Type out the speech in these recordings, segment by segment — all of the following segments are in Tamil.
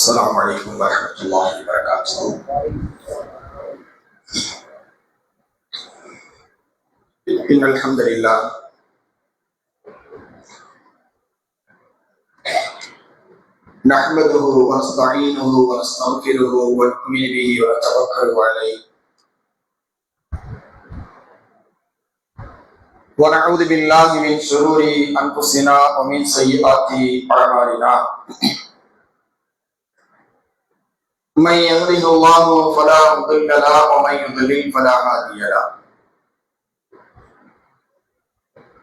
السلام عليكم ورحمة الله وبركاته. إن الحمد لله نحمده ونستعينه ونستغفره ونؤمن به ونتوكل عليه ونعوذ بالله من شرور أنفسنا ومن سيئات أعمالنا. من يهده الله فلا مضل له ومن يضلل فلا هادي له.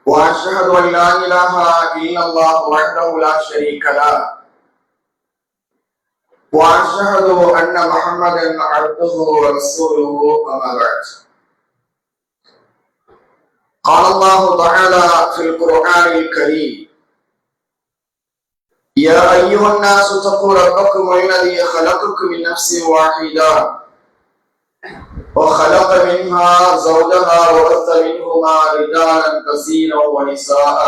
واشهد ان لا اله الا الله وحده لا شريك له واشهد ان محمدا عبده ورسوله اما بعد. قال الله تعالى في القران الكريم: يا أيها الناس اتقوا ربكم الذي خلقكم من نفس واحدة وخلق منها زوجها وبث منهما رجالا كثيرا ونساء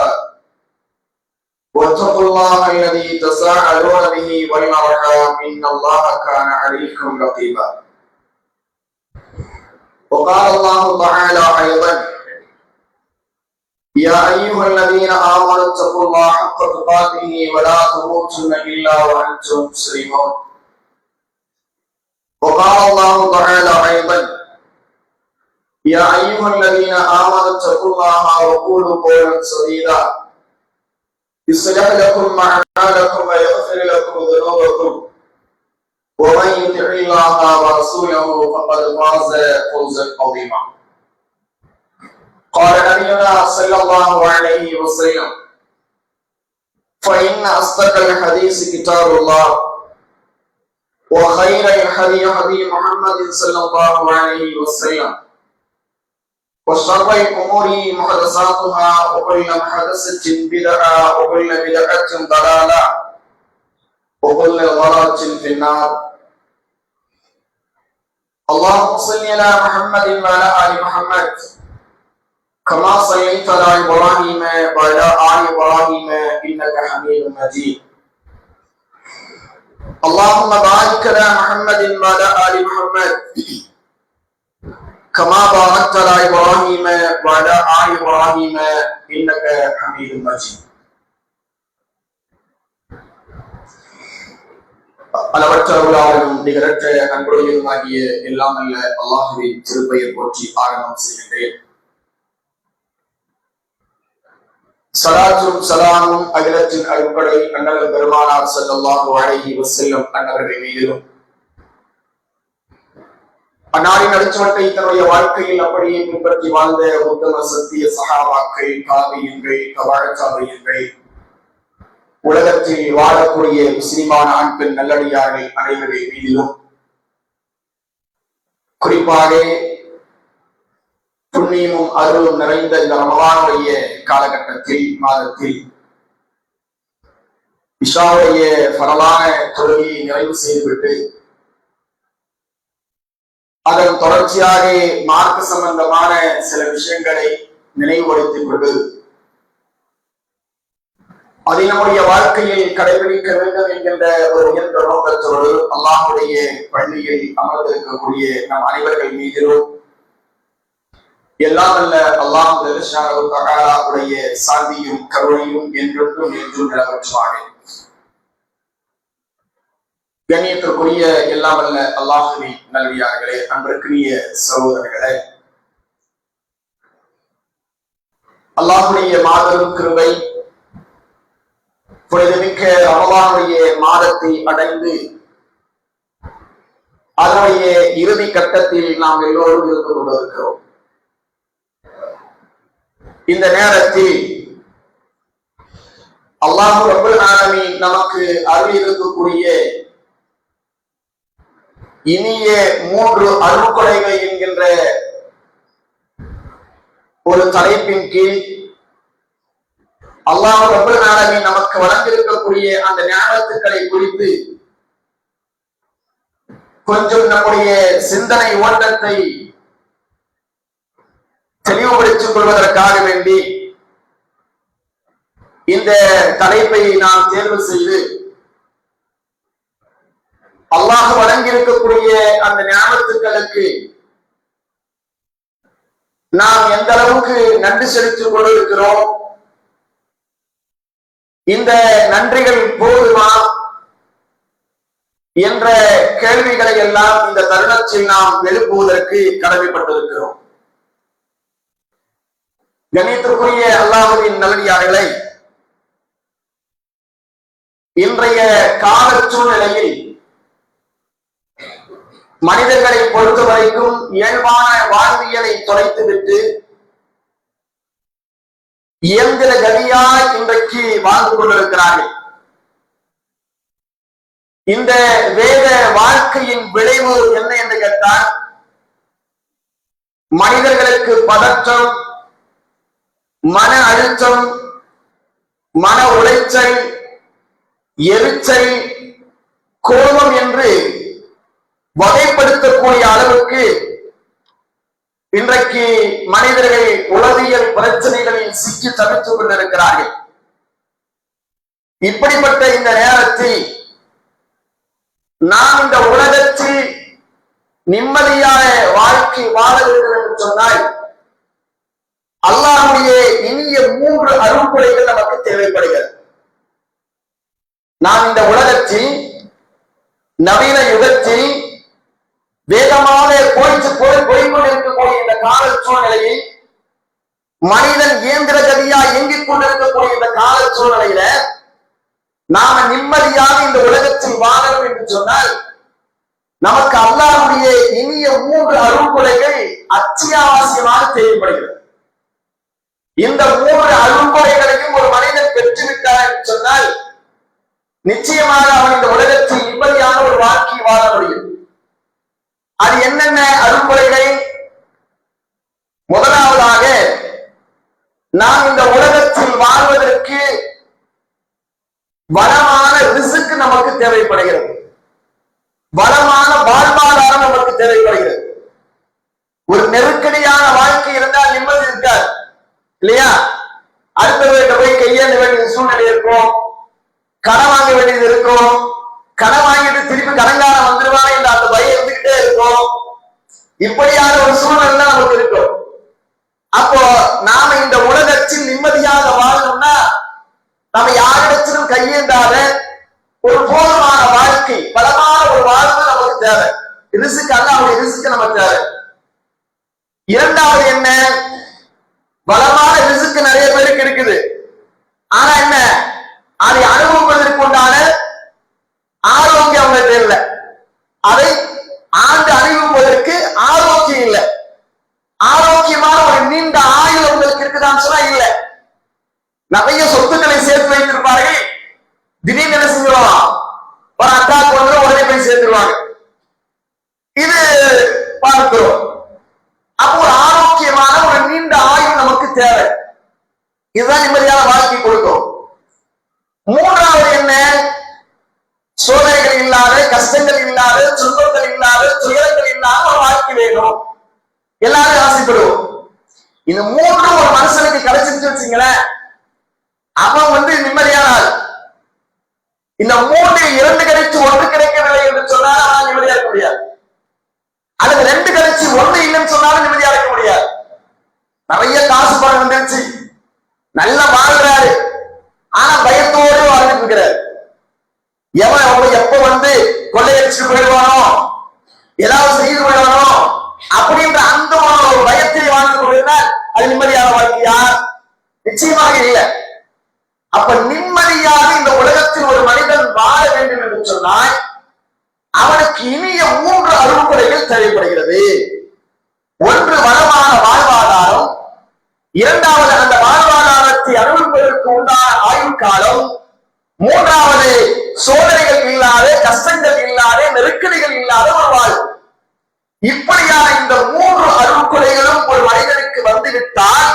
واتقوا الله الذي تساءلون به والأرحام إن الله كان عليكم رقيبا. وقال الله تعالى أيضا: يا أيها الذين آمنوا اتقوا الله حق تقاته ولا تموتن إلا وأنتم مسلمون. وقال الله تعالى أيضا: يا أيها الذين آمنوا اتقوا الله وقولوا قولا سديدا يصلح لكم أعمالكم ويغفر لكم ذنوبكم ومن يطع الله ورسوله فقد فاز فوزا عظيما. قال نبينا صلى الله عليه وسلم: فإن أصدق الحديث كتاب الله وخير الهدي هدي محمد صلى الله عليه وسلم وشر الأمور محدثاتها وكل محدثة بدعة وكل بدعة ضلالة وكل ضلالة في النار. اللهم صل على محمد وعلى آل محمد كما صليت على إبراهيم وعلى آل إبراهيم إنك حميد مجيد. اللهم بارك على محمد وعلى آل محمد كما باركت على إبراهيم وعلى آل إبراهيم إنك حميد مجيد. அளவற்ற அருளாளனும் நிகரற்ற அன்புடையதுமாகிய எல்லாம் அல்ல அல்லாஹ்வின் திருப்பெயர் போற்றி ஆரம்பம் செய்கின்றேன். சலாத்தும் சலாமும் அகிலத்தின் அருட்படை அண்ணல் பெருமானார் ஸல்லல்லாஹு அலைஹி வஸல்லம் அன்னவர்கள் மீதிலும் அன்னாரின் அடிச்சுவட்டை தன்னுடைய வாழ்க்கையில் அப்படியே பின்பற்றி வாழ்ந்த உத்தம சத்திய சஹாபாக்கள், தாபியீன்கள், தபாஅத்தாபியீன்கள், உலகத்தில் வாழக்கூடிய முஸ்லிமான ஆண் பெண் நல்லடியார்கள் அனைவர்கள் மீதிலும் குறிப்பாக புண்ணியமும் அருளும் நிறைந்த இந்த ரமலானுடைய காலகட்டத்தில் மாதத்தில் இஷாவுடைய பரவான தொழுகையை நிறைவு செய்துவிட்டு அதன் தொடர்ச்சியாக மார்க்க சம்பந்தமான சில விஷயங்களை நினைவுபடுத்திக் கொண்டு அதை நம்முடைய வாழ்க்கையில் கடைபிடிக்க வேண்டும் என்கின்ற ஒரு உயர்ந்த நோக்கத்தோடு அல்லாஹ்வுடைய பள்ளியில் அமர்ந்திருக்கக்கூடிய நம் அனைவர்கள் மீதிலும் எல்லாம் அல்ல அல்லாஹ்வுடைய சாந்தியும் கருணையும் என்றென்றும் என்றும் நிலவற்றுவாக. கண்ணியத்திற்குரிய எல்லாம் அல்ல அல்லாஹ்வின் நல்லடியார்களே, அன்பிற்குரிய சகோதரர்களே, அல்லாஹ்வுடைய மாபெரும் கிருபை புனிதமிக்க ரமலானுடைய மாதத்தை அடைந்து அதனுடைய இறுதி கட்டத்தில் நாம் எல்லோரும் இருந்து கொண்டிருக்கிறோம். இந்த நேரத்தில் அல்லாஹ் ரப்பல் ஆலமீன் நமக்கு அருளியிருக்கக்கூடிய இனிய 3 அருட்கொடைகள் என்கின்ற ஒரு தலைப்பின் கீழ் அல்லாஹ் ரப்பல் ஆலமீன் நமக்கு வழங்கியிருக்கக்கூடிய அந்த ஞானத்துக்களை குறித்து கொஞ்சம் நம்முடைய சிந்தனை ஓட்டத்தை தெளிவுபடுத்திக் கொள்வதற்காக வேண்டி இந்த தலைப்பை நாம் தேர்வு செய்து அல்லாஹ் வழங்கி இருக்கக்கூடிய அந்த ஞாபகத்துக்களுக்கு நாம் எந்த அளவுக்கு நன்றி செலுத்திக் கொண்டிருக்கிறோம்? இந்த நன்றிகள் போதுமா என்ற கேள்விகளை எல்லாம் இந்த தருணத்தில் நாம் எழுப்புவதற்கு கடமைப்பட்டிருக்கிறோம். கணியத்திற்குரிய அல்லாஹ்வின் நல்லடியார்களை, இன்றைய கால சூழ்நிலையில் மனிதர்களை பொறுத்தவரைக்கும் இயல்பான வாழ்வியலை தொலைத்துவிட்டு இயந்திர கதியாய் இன்றைக்கு வாழ்ந்து கொண்டிருக்கிறார்கள். இந்த வேத வாழ்க்கையின் விளைவு என்ன என்று கேட்டால், மனிதர்களுக்கு பதற்றம், மன அழுத்தம், மன உளைச்சல், எரிச்சல், கோபம் என்று வகைப்படுத்தக்கூடிய அளவுக்கு இன்றைக்கு மனிதர்கள் உளவியல் பிரச்சனைகளில் சிக்கி தவித்துக் கொண்டிருக்கிறார்கள். இப்படிப்பட்ட இந்த நேரத்தில் நாம் இந்த உலகத்தில் நிம்மதியான வாழ்க்கை வாழ வேண்டும் என்று சொன்னால் அல்லாஹ்வுடைய இனிய 3 அருள்கொடைகள் நமக்கு தேவைப்படுகிறது. நாம் இந்த உலகத்தில் நவீன யுகத்தில் வேகமாக போய்கொண்டிருக்கக்கூடிய இந்த கால சூழ்நிலையில், மனிதன் இயந்திர கதியா இயங்கிக் கொண்டிருக்கக்கூடிய இந்த கால சூழ்நிலையில நாம நிம்மதியாக இந்த உலகத்தில் வாழணும் என்று சொன்னால் நமக்கு அல்லாஹ்வுடைய இனிய 3 அருள்கொடைகள் அத்தியாவசியமாக தேவைப்படுகிறது. இந்த 3 அருள்கொடைகளையும் ஒரு மனிதன் பெற்றுவிட்டார் என்று சொன்னால் நிச்சயமாக அவன் இந்த உலகத்தில் நிம்மதியான ஒரு வாழ்க்கை வாழ முடியும். அது என்னென்ன அருள்கொடைகள்? முதலாவதாக, நாம் இந்த உலகத்தில் வாழ்வதற்கு வளமான ரிஸ்க் நமக்கு தேவைப்படுகிறது. வளமான வாழ்வாதாரம் நமக்கு தேவைப்படுகிறது. ஒரு நெருக்கடியான வாழ்க்கை இருந்தால் நிம்மதி இருக்காது இல்லையா? அடுத்தவர்கிட்ட போய் கையேந்த வேண்டிய சூழ்நிலை இருக்கும், கடன் வாங்க வேண்டியது இருக்கும், கடன் வாங்கிட்டு திருப்பி கடன்காரன் வந்துருவாங்க என்ற அந்த பயம் இருந்துகிட்டே இருக்கும். இப்படியான ஒரு சூழ்நிலை நமக்கு இருக்கும். அப்போ நாம இந்த உலகத்தில் நிம்மதியாக வாழணும்னா நம்ம யாரிடத்திலும் கையேந்தாத ஒரு போதுமான வாழ்க்கை, பலமான ஒரு வாழ்வு நமக்கு தேவை. ரிஸ்க் அல்லாஹ்வுடைய ரிஸ்க் நமக்கு தேவை. இரண்டாவது என்ன? பலமான ரிஸ்க் நிறைய பேருக்கு இருக்குது. ஆனா என்ன, அதை அனுபவிப்பதற்கு உண்டான ஆரோக்கியம் அவங்களுக்கு இல்லை. அதை ஆண்டு அனுபவிப்பதற்கு ஆரோக்கியம் இல்லை. ஆரோக்கியமான ஒரு நீண்ட ஆயுள் உங்களுக்கு இருக்குதான்னு சொன்னா இல்ல. நிறைய சொத்துக்களை சேர்த்து வைத்திருப்பார்கள். திடீர்னு என்ன செஞ்சிருவாங்க, ஒரு அட்டாக் கொண்டு உடனே போய் சேர்த்துருவாங்க. இது பார்க்கிறோம். அப்போ ஒரு ஆரோக்கியமான ஒரு நீண்ட ஆயுள் நமக்கு தேவை. இதுதான் நிம்மதியான வாழ்க்கை கொடுக்கும். மூன்றாவது என்ன? சோதனைகள் இல்லாத, கஷ்டங்கள் இல்லாத, துன்பங்கள் இல்லாத, துயரங்கள் இல்லாத ஒரு வாழ்க்கை வேணும். எல்லாரும் ஆசைப்படுவோம். இந்த 3 ஒரு மனுஷனுக்கு கிடைச்சிருச்சு வச்சுங்களேன், அவன் நிம்மதியான ஆள். இந்த 3 2 கிடைச்சு 1 கிடைக்கவில்லை என்று சொன்னால் அவன் நிம்மதியா இருக்க முடியாது. அதுக்கு 2 கிடைச்சு 1 இல்லைன்னு சொன்னாலும் நிம்மதியா இருக்க முடியாது. நிறைய காசு பணம் வந்துருச்சு, நல்லா வாழ்றாரு, ஆனா பயத்தோடு வாழ்ந்துட்டு இருக்கிறார். எவன் அவங்க எப்ப கொள்ளையடிச்சுட்டு போயிடுவானோ, ஏதாவது செய்து போயிடுவானோ அப்படின்ற அந்த ஒரு பயத்தில் வாழ்ந்து கொண்டிருந்தால் அது நிம்மதியான வாழ்க்கையா? நிச்சயமாக இல்லை. அப்ப நிம்மதியாக இந்த உலகத்தில் ஒரு மனிதன் வாழ வேண்டும் என்று சொன்னால் அவனுக்கு இனிய 3 அருள்கொடைகள் தேவைப்படுகிறது. ஒன்று வளமான வாழ்வாதாரம், இரண்டாவது அந்த வாழ்வாதாரத்தை அனுபவிப்பதற்கு உண்டான ஆயுள் காலம், மூன்றாவது சோதனைகள் இல்லாத, கஷ்டங்கள் இல்லாத, நெருக்கடிகள் இல்லாத ஒரு வாழ்வு. இப்படியான இந்த 3 அருள்கொடைகளும் ஒரு மனிதனுக்கு வந்துவிட்டால்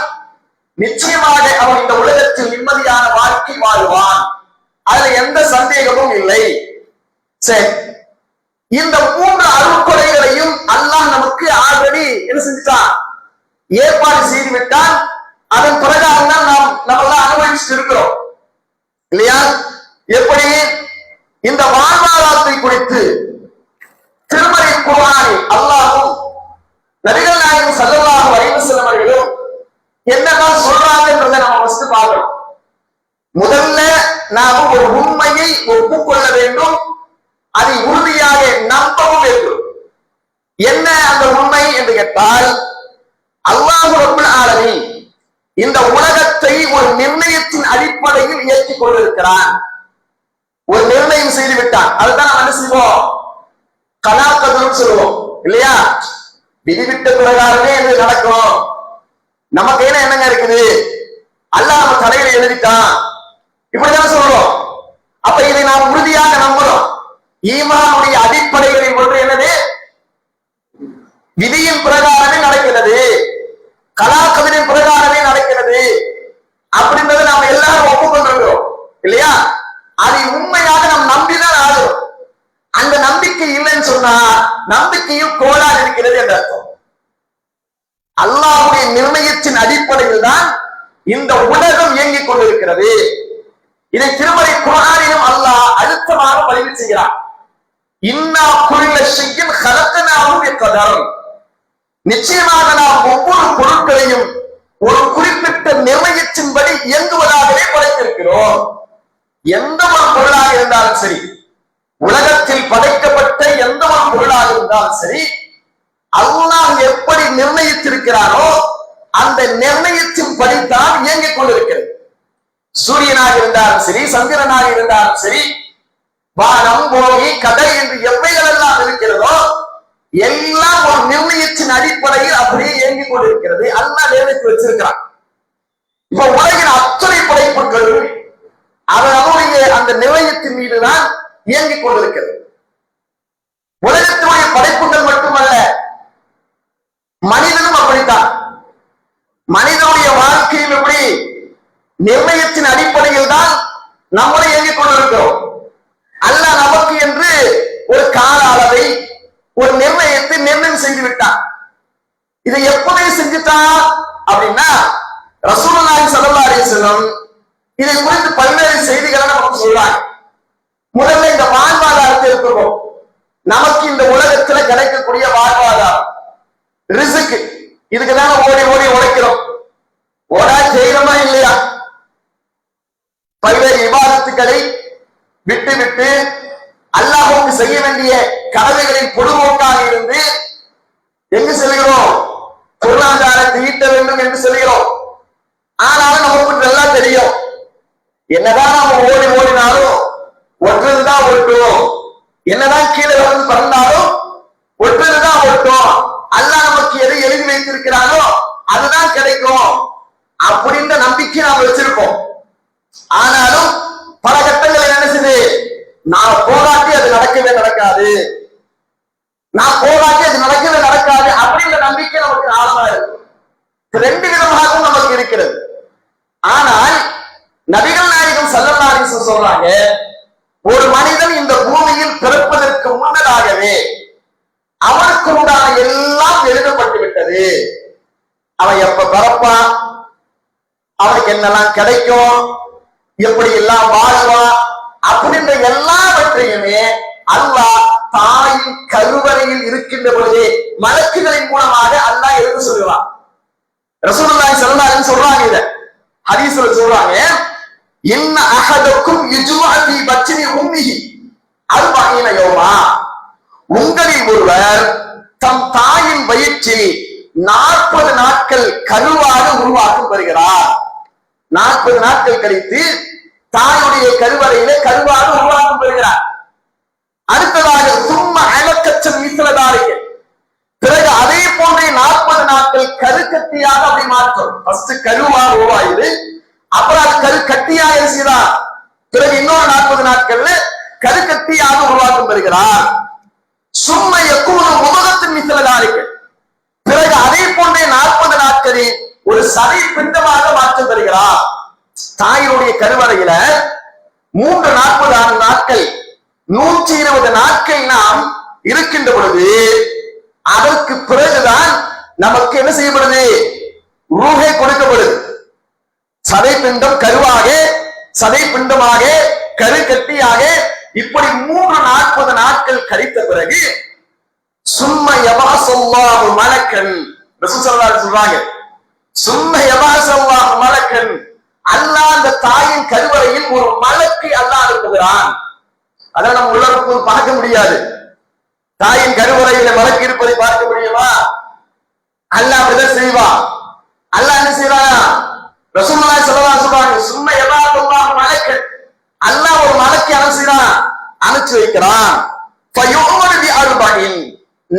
நிச்சயமாக அவன் இந்த உலகத்தில் நிம்மதியான வாழ்க்கை வாழ்வான். அதுல எந்த சந்தேகமும் இல்லை. சரி, இந்த 3 அருள்கொடைகளையும் அல்லாஹ் நமக்கு ஆல்ரெடி என்ன செஞ்சுட்டான்? ஏற்பாடு செய்து விட்டால் அதன் பிரகாரம் தான் நம்ம அனுபவிச்சுட்டு இருக்கிறோம் இல்லையா? எப்படி? இந்த வாழ்வாதாரத்தை குறித்து குர்ஆனில் அல்லாஹ்வும் நபிகள் நாயகம் ஸல்லல்லாஹு அலைஹி வஸல்லம் அவர்களும் என்னதான் சொல்றாங்கன்றதை நம்ம ஃபர்ஸ்ட் பார்க்கணும். முதல்ல நாம ஒரு உண்மையை ஒப்புக்கொள்ள வேண்டும், அதை உறுதியாக நம்பவும் வேண்டும். என்ன அந்த உண்மை என்று கேட்டால், அல்லாஹ் ரப்பல் ஆலமீன் இந்த உலகத்தை ஒரு நிர்ணயத்தின் அடிப்படையில் இயக்கிக் கொண்டிருக்கிறான். ஒரு நிர்ணயம் செய்து விட்டான். அதுதான் நம்ம என்ன செய்வோம், கலாக்கதல் சொல்லுவோம் இல்லையா? விதிவிட்ட பிரகாரமே இது நடக்கும். நமக்கு என்னங்க இருக்குது, அல்லாஹ் நம்ம தலையில எழுதிட்டான், இப்படிதான் சொல்றோம். அப்ப இதை நாம் உறுதியாக நம்புறோம். ஈமானுடைய அடிப்படைகளில் ஒன்று என்னது, விதியின் பிரகாரமே நடக்கிறது, கலாக்கதிரின் பிரகாரமே நடக்கிறது அப்படின்றத நாம எல்லாரும் ஒப்புக்கொண்டிருக்கிறோம் இல்லையா? அதை உண்மையாக நாம் நம்பிதான் ஆகிறோம். அந்த நம்பிக்கை இல்லைன்னு சொன்னா நம்பிக்கையும் கோளாறு இருக்கிறது என்ற அர்த்தம். அல்லாஹ்வுடைய நிர்ணயத்தின் அடிப்படையில் தான் இந்த உலகம் இயங்கிக் கொண்டிருக்கிறது. இதை திருமறை குர்ஆனிலும் அல்லாஹ் அழுத்தமாக பதிவு செய்கிறார். இன்னா குல்ல ஷைஇன் ஹலக்னாஹு பிகதர். நிச்சயமாக நாம் ஒவ்வொரு பொருட்களையும் ஒரு குறிப்பிட்ட நிர்ணயத்தின்படி இயங்குவதாகவே படைத்திருக்கிறோம். எந்த ஒரு பொருளாக இருந்தாலும் சரி, உலகத்தில் படைக்கப்பட்ட எந்த ஒரு பொருளாக இருந்தாலும் சரி, அல்லாஹ் எப்படி நிர்ணயித்திருக்கிறாரோ அந்த நிர்ணயத்தின் படித்தான் இயங்கிக் கொண்டிருக்கிறது. சூரியனாக இருந்தாலும் சரி, சந்திரனாக இருந்தாலும் சரி, வானம் பூமி கடல் என்று எவைகள் எல்லாம் இருக்கிறதோ எல்லாம் ஒரு நிர்ணயத்தின் அடிப்படையில் அப்படியே இயங்கிக் கொண்டிருக்கிறது. அல்லாஹ் நிர்ணயித்து வச்சிருக்கிறான். இப்ப உலகின் அத்தனை படைப்புகள் அவனுடைய அந்த நிர்ணயத்தின் மீதுதான் இயங்கிக் கொண்டிருக்கிறது. உலகத்தினுடைய படைப்புகள் மட்டுமல்ல, மனிதனும் அப்படித்தான். மனிதனுடைய வாழ்க்கையில் எப்படி நிர்ணயத்தின் அடிப்படையில் தான் நம்மளை இயங்கிக் கொண்டிருக்கிறோம். அல்லாஹ் நமக்கு என்று ஒரு கால அளவை, ஒரு நிர்ணயத்தை நிர்ணயம் செய்து விட்டான். இதை எப்பவே செஞ்சுட்டான் அப்படின்னா, ரசூலுல்லாஹி ஸல்லல்லாஹு அலைஹி வஸல்லம் இதை குறித்து பல்வேறு செய்திகளை நமக்கு சொல்றாங்க. முதல்ல இந்த வாழ்வாதாரத்தை இருக்கிறோம். நமக்கு இந்த உலகத்துல கிடைக்கக்கூடிய வாழ்வாதாரம் ரிஸ்க், இதுக்குதான ஓடி ஓடி உழைக்கிறோம். ஓடா செய்யறோமா இல்லையா? பல்வேறு இபாதத்துக்களை விட்டு விட்டு அல்லாஹ்வுக்கு செய்ய வேண்டிய கடமைகளின் பொதுமோக்காக இருந்து எங்கு செல்கிறோம்? பொருளாதாரத்தை ஈட்ட வேண்டும் என்று செல்கிறோம். ஆனாலும் நமக்கு நல்லா தெரியும், என்னதான் நம்ம ஓடி ஓடினாலும் ஒற்றுதான் ஒட்டும், என்னதான் கீழே வந்து பறந்தாலும் ஒற்றுதான் ஒட்டும். அல்லாஹ் நமக்கு எதை எழுதி வைத்திருக்கிறானோ அதுதான் கிடைக்கும் அப்படின்ற நம்பிக்கை நாம் வச்சிருக்கோம். ஆனாலும் பல கட்டங்கள் என்ன செய்யுது, நான் போராட்டி அது நடக்கவே நடக்காது, நான் போராட்டி அது நடக்கவே நடக்காது அப்படின்ற நம்பிக்கை நமக்கு ஆழமா இருக்கு. ரெண்டு விதமாகவும் நமக்கு இருக்கிறது. ஆனால் நபிகள் நாயகம் ஸல்லல்லாஹு அலைஹி வஸல்லம் சொல்றாங்க, ஒரு மனிதன் இந்த பூமியில் பிறப்பதற்கு முன்னதாகவே அவனுக்கு உண்டான எல்லாம் எழுதப்பட்டு விட்டது. அவன் எப்ப பிறப்பான், அவனுக்கு என்னெல்லாம் கிடைக்கும், எப்படி எல்லாம் வாழ்வான் அப்படின்ற எல்லாவற்றையுமே அல்லாஹ் தாயின் கருவறையில் இருக்கின்ற பொழுதே மலக்குகளின் மூலமாக அல்லாஹ் எழுத சொல்லுவான். ரசூலுல்லாஹி ஸல்லல்லாஹு அலைஹி வஸல்லம் சொல்றாங்க, இத ஹதீஸ்ல சொல்றாங்க, இன்ன அஹதக்கும் யுஜ்மஅ ஃபீ பத்னி உம்மிஹி 40 யௌமா. உங்களில் ஒருவர் தம் தாயின் வயிற்றில் 40 நாட்கள் கருவாக உருவாக்கம் பெறுகிறார். 40 நாட்கள் கழித்து தாயுடைய கருவறையில கருவாக உருவாக்கம் பெறுகிறார். அடுத்ததாக சும்மா அலக்கச்சம் மீசலதாரிக, பிறகு அதே போன்றே 40 நாட்கள் கருக்கட்டியாக அப்படி மாற்றம். ஃபர்ஸ்ட் கருவாக உருவாயுது, அப்புறம் அது கருக்கட்டியாக செய்தார். பிறகு இன்னொரு 40 நாட்கள்ல கருக்கட்டியாக உருவாக்கம் பெறுகிறார். சும்மா எக்கூன முகத்தின் மீசலதாரிக, பிறகு அதே போன்றே 40 நாட்களில் ஒரு சதை பிண்டமாக மாற்றம் பெறுகிறார். தாயினுடைய கருவறையில 340 நாட்கள் 120 நாட்கள் நாம் இருக்கின்ற பொழுது அதற்கு பிறகுதான் நமக்கு என்ன செய்யப்படுது, ரூஹே கொடுக்கப்படுது. சதை பிண்டம் கருவாக, சதை பிண்டமாக, கரு கட்டியாக, இப்படி 340 நாட்கள் கழித்த பிறகு சும்ம யபாஸல்லாஹு மலக்கன். ரசூல் ஸல்லல்லாஹு அலைஹி சொல்றாங்க, சும்ம யபாஸல்லாஹு மலக்கன், அல்லாஹ் அந்த தாயின் கருவறையில் ஒரு மலக்கை அல்லாஹ் அனுப்புகிறான். அதான் நம்ம உலகத்துக்கு பார்க்க முடியாது. தாயின் கருவறையில மலக்கு இருப்பதை பார்க்க முடியுமா? அல்லாஹ் அப்படிதான் செய்வான். அல்லாஹ் என்ன செய்வான்? ரசூலுல்லாஹி ஸல்லல்லாஹு அலைஹி சொல்றாங்க, சும்ம யபாஸல்லாஹு மலக்கன், அல்லாஹ் ஒரு மலக்கை அனுப்பிச்சு வைக்கிறான். ஃபயுமரு பி அர்பஇன்,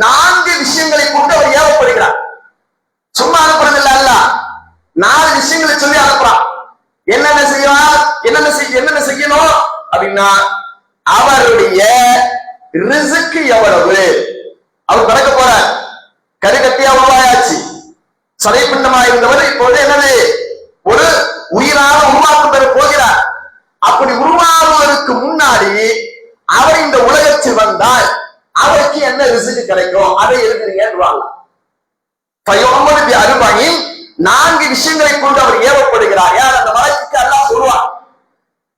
4 விஷயங்களை கொண்டு அவர் ஏவப்படுகிறார். சும்மா அனுப்புறது இல்ல, அல்லாஹ் 4 விஷயங்களை சொல்லி அனுப்புறான். என்னென்ன செய்யலாம், என்னென்ன செய்யணும் அப்படின்னா, அவருடைய ரிஸ்க் எவ்வளவு, அவர் பிறக்க போறார், கருக்கட்டியா உருவாயாச்சு, சதைப்பிண்டமா இருந்தவர் இப்போது என்னது ஒரு உயிராக உருவாக்கம் பெற போகிறார். அப்படி உருவாகுவதற்கு முன்னாடி அவர் இந்த உலகத்தில் வந்தால் அவருக்கு என்ன ரிஸ்க் கிடைக்கும், அதை எழுதுறீங்க. 4 விஷயங்களை கொண்டு அவர் ஏவப்படுகிறார். யார்? அந்த மலைக்கு அல்லாஹ் சொல்லுவார்,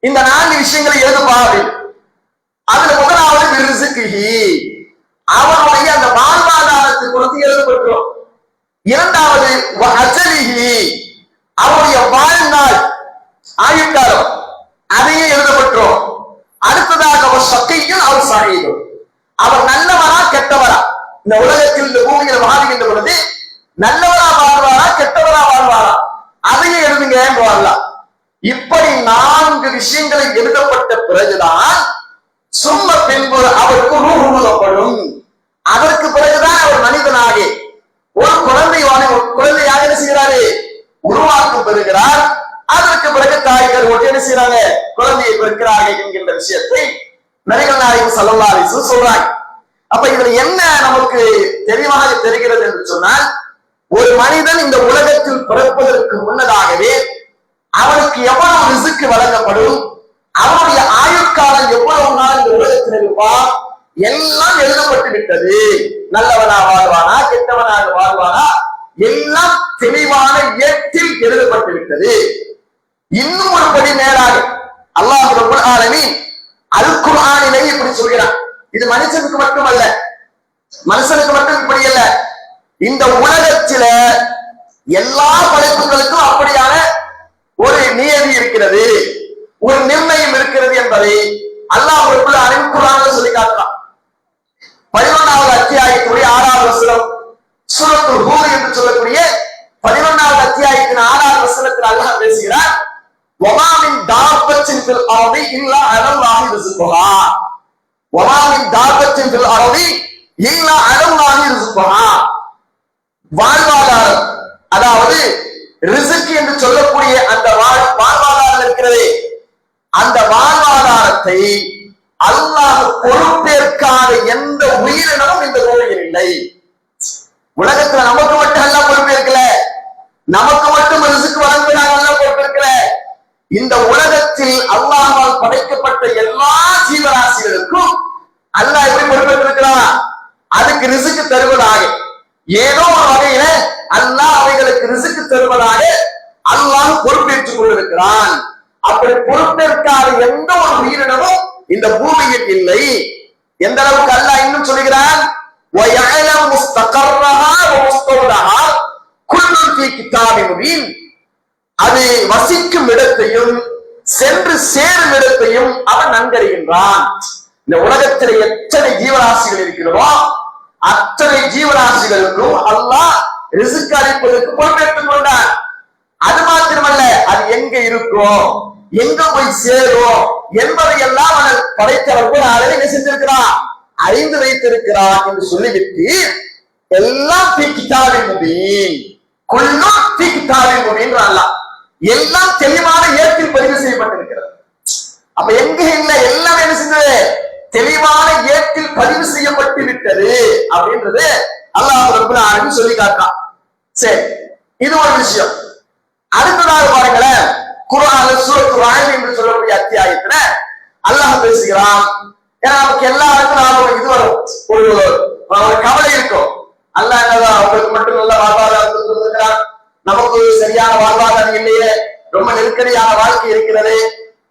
இந்த 4 விஷயங்களை எழுதுப்பா. அதுல முதலாவது ரிஸ்கிஹி, அவருடைய அந்த வாழ்வாதாரத்தை குறித்து எழுதப்பட்டிருக்கும். இரண்டாவது அஜலிஹி, அவருடைய வாழ்நாள் ஆயுட்காலம், அதையே எழுதப்பட்டிரும். அடுத்ததாக அவர் சக்கையும் அவர் சாகியும், அவர் நல்லவரா கெட்டவரா, இந்த உலகத்தில் இந்த பூமியில் வாழ்கின்ற பொழுது நல்லவரா வாழ்வாரா கெட்டவரா வாழ்வாரா, அதையே எழுதுங்க. இப்படி 4 விஷயங்களை எழுதப்பட்ட பிறகுதான் சும்ம பின்பு அவருக்கு ரூஹ் ஊதப்படும். அதற்கு பிறகுதான் அவர் மனிதனாக ஒரு குழந்தையாக என்ன செய்கிறாரு, உருவாக்கம் பெறுகிறார். அதற்கு பிறகு தாய்கள் என்ன செய்யறாங்க, குழந்தையை பெறுகிறார்கள் என்கின்ற விஷயத்தை நபிகள் நாயகம் ஸல்லல்லாஹு அலைஹி வஸல்லம் சொல்றாங்க. அப்ப இதுல என்ன நமக்கு தெளிவாக தெரிகிறது என்று சொன்னால், ஒரு மனிதன் இந்த உலகத்தில் பிறப்பதற்கு முன்னதாகவே அவனுக்கு எவ்வளவு ரிஸ்க் வழங்கப்படும், அவனுடைய ஆயுட்காலம் எவ்வளவு நாள் இந்த உலகத்தில் இருப்பான், எல்லாம் எழுதப்பட்டு விட்டது. நல்லவனா வாழ்வானா கெட்டவனாக வாழ்வானா எல்லாம் தெளிவான ஏட்டில் எழுதப்பட்டு விட்டது. இன்னும் ஒரு படி மேலாக அல்லாஹ் ரப்பல் ஆலமீன் அல் குர்ஆனிலே இப்படி சொல்கிறான். இது மனுஷனுக்கு மட்டுமல்ல, மனுஷனுக்கு மட்டும் இப்படி அல்ல, இந்த உலகத்தில எல்லா படைப்புகளுக்கும் அப்படியான ஒரு நியதி இருக்கிறது, ஒரு நிர்ணயம் இருக்கிறது என்பதை அல்லாஹ் ரப்பல் ஆலமீன் குர்ஆனில் சொல்லி காட்டுறான். 11வது அத்தியாயத்துடைய 6வது வசனம், சூரத்துல் ஹூத் என்று சொல்லக்கூடிய 11வது அத்தியாயத்தின் 6வது வசனத்தில் அல்லாஹ் பேசுகிறார், வமா மின் தாபத்தின் ஃபில் அர்தி இல்லா அலல்லாஹி ரிஸ்குஹா, வமா மின் தாபத்தின் ஃபில் அர்தி இல்லா அலல்லாஹி ரிஸ்குஹா. வாழ்வாதாரம், அதாவது ரிஸ்க் என்று சொல்லக்கூடிய அந்த வாழ்வாதாரம் இருக்கிறதே, அந்த வாழ்வாதாரத்தை அல்லாஹ் பொறுப்பேற்காத எந்த உயிரினமும் இந்த பூமியில் இல்லை. உலகத்துல நமக்கு மட்டும் அல்லாஹ் பொறுப்பேற்கல, நமக்கு மட்டும் ரிஸ்க் வழங்குகிறாங்க, அல்லாஹ் பொறுப்பேற்கல. இந்த உலகத்தில் அல்லாஹ்வால் படைக்கப்பட்ட எல்லா ஜீவராசிகளுக்கும் அல்லாஹ் எப்படி பொறுப்பேற்றிருக்கிறான், அதுக்கு ரிஸ்க் தருவதாக, ஏதோ ஒரு வகையில அல்லாஹ் அவைகளுக்கு ரிஸ்க் தருவதாக அல்லாஹ் பொறுப்பேற்றுக் கொண்டிருக்கிறான். அப்படி பொறுப்பேற்காத எந்த ஒரு உயிரினமும் இந்த பூமியில் இல்லை. எந்த அளவுக்கு அல்லாஹ் இன்னும் சொல்கிறான், وَيَعْلَمُ مُسْتَقَرَّهَا وَمُسْتَوْدَهَا كُلٌّ فِي كِتَابٍ مُبِينٍ. அது வசிக்கும் இடத்தையும் சென்று சேரும் இடத்தையும் அவன் நன்கறிகின்றான். இந்த உலகத்தில் எத்தனை ஜீவராசிகள் இருக்கிறதோ அத்தனை ஜீவராசிகளுக்கும் அல்லாஹ் ரிஸ்க் அளிப்பதற்கு பொறுப்பேற்றுக் கொண்டான். அது மாத்திரமல்ல, அது எங்க இருக்கும், எங்க போய் சேரும் என்பதை எல்லாம் அவன் படைத்தவர்கள் என்ன செஞ்சிருக்கிறான், அறிந்து வைத்திருக்கிறான் என்று சொல்லிவிட்டு எல்லாம் கிதாபின் முபீன், குல்லும் கிதாபின் முபீன், எல்லாம் தெளிவான ஏட்டில் பதிவு செய்யப்பட்டிருக்கிறது. அப்ப எங்க இல்ல, எல்லாம் என்ன செஞ்சது, தெளிவான ஏட்டில் பதிவு செய்யப்பட்டு விட்டது அப்படின்றது அல்லாஹ் ரப்பல் ஆலமீன் சொல்லி காட்டுறான். சரி, இது ஒரு விஷயம். அடுத்ததாக பாருங்களேன், குர்ஆன்ல சூரத்துல் ரஅத் என்று சொல்லக்கூடிய அத்தியாயத்துல அல்லாஹ் பேசுகிறான். ஏன்னா நமக்கு எல்லாருக்கும் நாம இது வரும், ஒரு கவலை இருக்கும், அல்லாஹ் என்னதான் அவங்களுக்கு மட்டும் நல்ல வாழ்வாதாரத்தை கொடுத்திருக்கிறான், நமக்கு சரியான வாழ்வாதாரம் இல்லையே, ரொம்ப நெருக்கடியான வாழ்க்கை இருக்கிறது.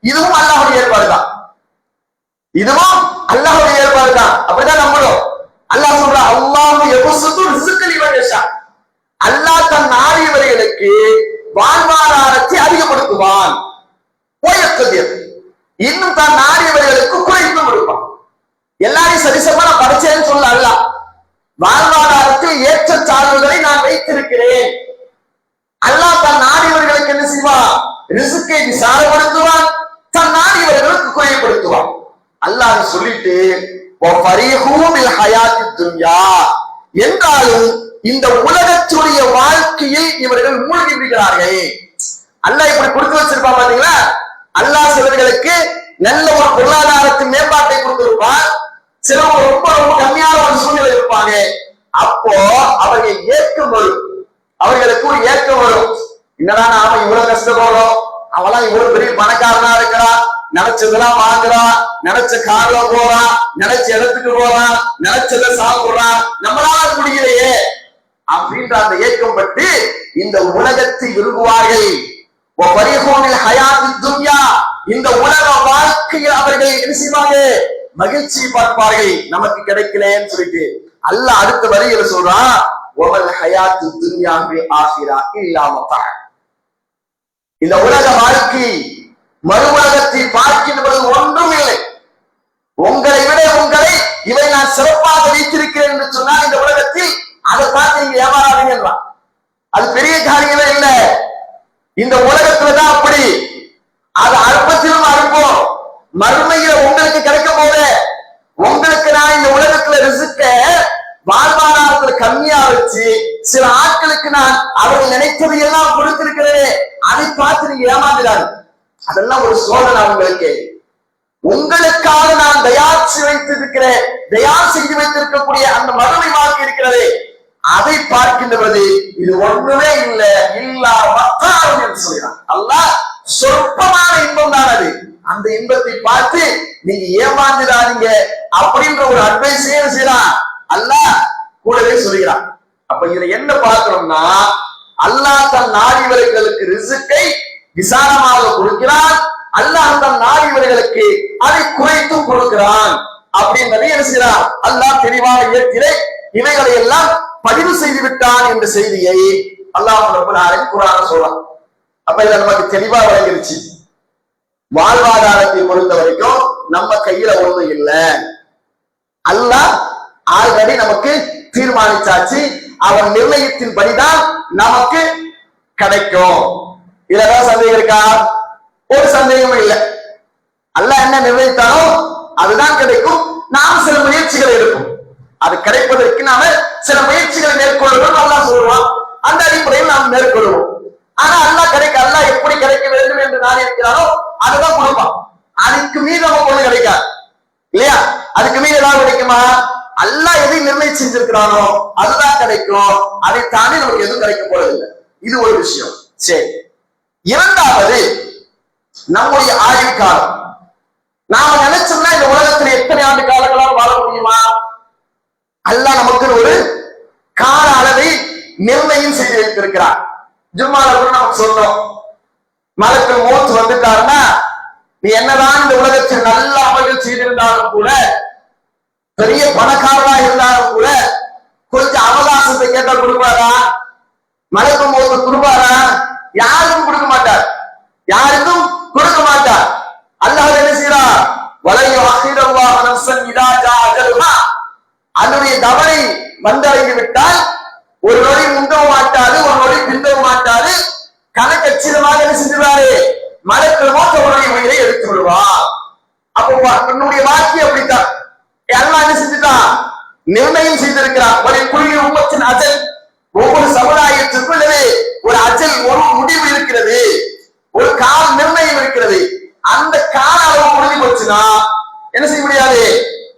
இதுவும் அல்லாஹ்வுடைய ஏற்பாடு தான், இதுவும் அல்லாஹ்வுடைய ஏற்பாடு தான். அப்படிதான் நம்மளும் அல்லாஹ் சொல்ற அல்லாஹ் யபசுது ரிஸ்க லிமன் யஷா. அல்லாஹ் தன் நாடியவர்களுக்கு வாழ்வாதாரத்தை அதிகப்படுத்துவான். இன்னும் தான் நாடியவர்களுக்கு குறைத்து கொடுப்பான். எல்லாரையும் சரிசமா நான் படிச்சேன்னு சொல்ல அல்ல, வாழ்வாதாரத்தில் ஏற்ற சார்புகளை நான் வைத்திருக்கிறேன். அல்லாஹ் தன் நாடியவர்களுக்கு என்ன செய்வான்? ரிஸ்கை விசாரப்படுத்துவான், தன் நாடியவர்களுக்கு குறைப்படுத்துவான். அல்லாஹ் சொல்லிட்டு என்றாலும் இந்த உலகத்துடைய வாழ்க்கையில் இவர்கள் மூழ்கி விடுகிறார்கள். அல்லாஹ் இப்படி கொடுத்து வச்சிருப்பான் பாத்தீங்களா? அல்லாஹ் சிலர்களுக்கு நல்ல ஒரு பொருளாதாரத்தின் மேம்பாட்டை கொடுத்திருப்பான், சிலர் ரொம்ப ரொம்ப கம்மியான ஒரு சூழ்நிலை இருப்பாங்க. அப்போ அவர்கள் ஏற்கம் வரும், அவர்களுக்கு ஒரு ஏற்கம் வரும். என்னடா நாம இவ்வளவு கஷ்டப்படுறோம், அவெல்லாம் இவ்வளவு பெரிய பணக்காரனா இருக்கிறான், நினைச்சதெல்லாம் வாங்குறான், நினைச்ச கார்ல போறான், நினைச்ச இடத்துக்கு போறான், நினைச்சதை சாப்பிடுறான், நம்மளால முடியலையே அப்படின்ற அந்த ஏக்கம் பட்டு இந்த உலகத்தை விரும்புவார்கள். இந்த உலக வாழ்க்கையில் அவர்கள் என்ன செய்வாங்க? மகிழ்ச்சி பார்ப்பார்கள், நமக்கு கிடைக்கலன்னு சொல்லிட்டு. அல்லாஹ் அடுத்த வரியில சொல்றான், இந்த உலக வாழ்க்கை மறு உலகத்தை பார்க்கின்றது ஒன்றும் இல்லை. உங்களை விட உங்களை இவை நான் சிறப்பாக வைத்திருக்கிறேன் என்று சொன்னால் இந்த உலகத்தில் அதை பார்த்து நீங்க ஏமாறாதீங்கன்றான். அது பெரிய காரியமே இல்லை. இந்த உலகத்துலதான் அப்படி. அது அற்பத்திலும் அற்பம். மறுமையில உங்களுக்கு கிடைக்க போது உங்களுக்கு நான் இந்த உலகத்துல ரிஸ்க வாழ்வாதாரத்துல கம்மியா வச்சு சில ஆட்களுக்கு நான் அவர்கள் நினைத்தது எல்லாம் கொடுத்திருக்கிறேன், அதை பார்த்து நீங்க ஏமாந்துடாது. அதெல்லாம் ஒரு சோதனை உங்களுக்கு. உங்களுக்காக நான் தயார் வைத்திருக்கிறேன், தயார் செய்து வைத்திருக்கக்கூடிய அந்த மறுமை வாழ்க்கை இருக்கிறது, அதை பார்க்கின்றது. இது ஒன்றுமே இல்லை, இல்லாமல் என்று சொல்கிறான் அல்லாஹ். சொற்பமான இன்பம் தான் அது. அந்த இன்பத்தை பார்த்து நீங்க ஏமாந்துடாதீங்க அப்படின்ற ஒரு அட்வைஸ் செய்யறான் அல்லாஹ், கூடவே சொல்கிறான். அப்ப இதுல என்ன பார்க்கிறோம்னா, அல்லாஹ் தன் நாடியவர்களுக்கு ரிஸ்கை விசாலமாக கொடுக்கிறான், அல்லாஹ் தன் நாடியவர்களுக்கு அதை குறைத்தும் கொடுக்கிறான் அப்படின்றதை என்ன செய்யறான் அல்லாஹ் தெளிவான இயற்கை இவைகளை எல்லாம் பதிவு செய்து விட்டான் என்ற செய்தியை அல்லாஹ் ரப்பல் ஆலமீன் குர்ஆன்ல சொல்றான். அப்ப இத நமக்கு தெளிவா விளங்கிருச்சு. வாழ்வாதாரத்தை பொறுத்த வரைக்கும் நம்ம கையில ஒண்ணும் இல்லை, அல்லாஹ் ஆல்ரெடி நமக்கு தீர்மானிச்சாச்சு, அவன் நிர்ணயத்தின் படிதான் நமக்கு கிடைக்கும். இதுலதான் சந்தேகம் இருக்கா? ஒரு சந்தேகமும் இல்லை. அல்லாஹ் என்ன நிர்ணயித்தானோ அதுதான் கிடைக்கும். நாம் சில முயற்சிகளை எடுப்போம், அது கிடைப்பதற்கு நாம சில முயற்சிகளை மேற்கொள்ளுவோம். அல்லாஹ் சொல்லுவான், அந்த அடிப்படையில் நாம் மேற்கொள்வோம். ஆனா அல்லாஹ் அல்லாஹ் எப்படி கிடைக்க வேண்டும் என்று நான் இருக்கிறானோ அதுதான் கொடுப்பான். அதுக்கு மீது நமக்கு ஒண்ணு கிடைக்காது இல்லையா? அதுக்கு மீது ஏதாவது கிடைக்குமா? அல்லாஹ் எதை நிர்ணயம் செஞ்சிருக்கிறானோ அதுதான் கிடைக்கும். அதை தாண்டி நமக்கு எதுவும் கிடைக்க போறதில்லை. இது ஒரு விஷயம். சரி, இரண்டாவது நம்முடைய ஆயுள் காலம். நாம நினைச்சோம்னா இந்த உலகத்துல எத்தனை ஆண்டு காலங்களால் வாழ முடியுமா? அல்லாஹ் நமக்கு ஒரு கால அளவை நிர்ணயம் செய்து வைத்திருக்கிறார். ஜும்மால கூட நமக்கு சொன்னோம், மலக்குல் மௌத் வந்துட்டாருன்னா நீ என்னதான் இந்த உலகத்தில் நல்ல அமல்கள் செய்திருந்தாலும் கூட, பெரிய பணக்காரராக இருந்தாலும் கூட, கொஞ்சம் அவகாசத்தை கேட்டா கொடுப்பாரா? மலக்குல் மௌத் கொடுப்பாரா? யாருக்கும் கொடுக்க மாட்டார், யாருக்கும் கொடுக்க மாட்டார். அல்லாஹ் என்ன செய்யறார்? வலையு அஹிரல்லாஹு நஃப்ஸன் இதா ஜா அஜலுஹா. அதனுடைய தவணை வந்தடைந்து விட்டால் ஒரு நொடி முந்தவும் மாட்டாது, ஒரு நொடி பிந்தவும் மாட்டாது. கணக்கு அச்சிதமாக என்ன செஞ்சிருவாரு? மலக்குல் மௌத் அவருடைய உயிரை எடுத்து விடுவார். அப்போ என்னுடைய வாழ்க்கை அப்படித்தான். அல்லாஹ் என்ன செஞ்சுட்டான்? நிர்ணயம் செய்திருக்கிறார். ஒரு குறுகிய உம்மத்தின் அஜல், ஒவ்வொரு சமுதாயத்திற்குள்ளே ஒரு அஜல், ஒரு முடிவு இருக்கிறது, ஒரு கால நிர்ணயம் இருக்கிறது. அந்த கால அளவு முடிஞ்சு போச்சுன்னா என்ன செய்ய முடியாது?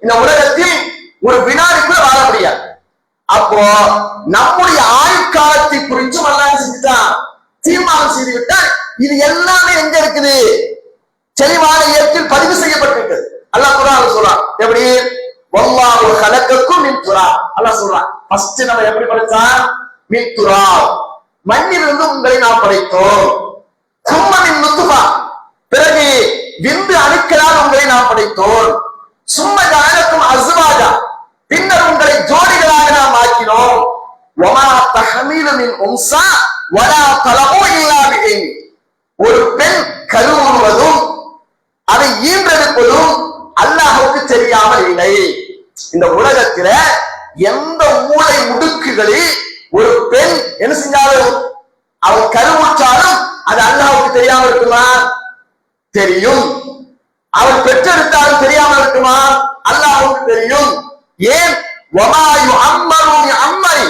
இந்த உலகத்தில் ஒரு வினாடிக்குள்ள வாழ முடியாது. அப்போ நம்முடைய ஆயுட்காலத்தை குறிச்சும் அல்லாஹ் செஞ்சுட்டான், தீர்மானம் செய்து விட்டால். இது எல்லாமே எங்க இருக்குது? தெளிவான இயற்கையில் பதிவு செய்யப்பட்டிருக்கிறது. அல்லாஹ் குர்ஆன்ல சொல்றான், எப்படி? வல்லாஹு கலக்கக்கும் மின் துராப். அல்லாஹ் சொல்றான், ஃபர்ஸ்ட் நம்ம எப்படி படைச்சான்? மின் துராப், மண்ணிலிருந்து உங்களை நாம் படைத்தோம். சும்மா மின் நுத்ஃபா, பிறகு விந்து அணுக்களால் உங்களை நாம் படைத்தோம். சும்மா ஜஅலக்கும் அஸ்வாஜா, பின்னர் உங்களை வமா தஹ்மீலு மின் உன்ஸா வலா தலஉ இல்லா பிஇல்மி. ஒரு பெண் கருவுறுவதும் அதை ஈன்றெடுப்பதும் அல்லாஹ்வுக்கு தெரியாமல் இல்லை. இந்த உலகத்தில எந்த மூளை முடுக்குகளில் ஒரு பெண் என்ன செஞ்சாலும் அவள் கருவுற்றாலும் அது அல்லாஹ்வுக்கு தெரியாமல் இருக்குமா? தெரியும். அவள் பெற்றெடுத்தாலும் தெரியாமல் இருக்குமா? அல்லாஹ்வுக்கு தெரியும். ஏன்? வமா யுஅம்மரு பிஅம்மரி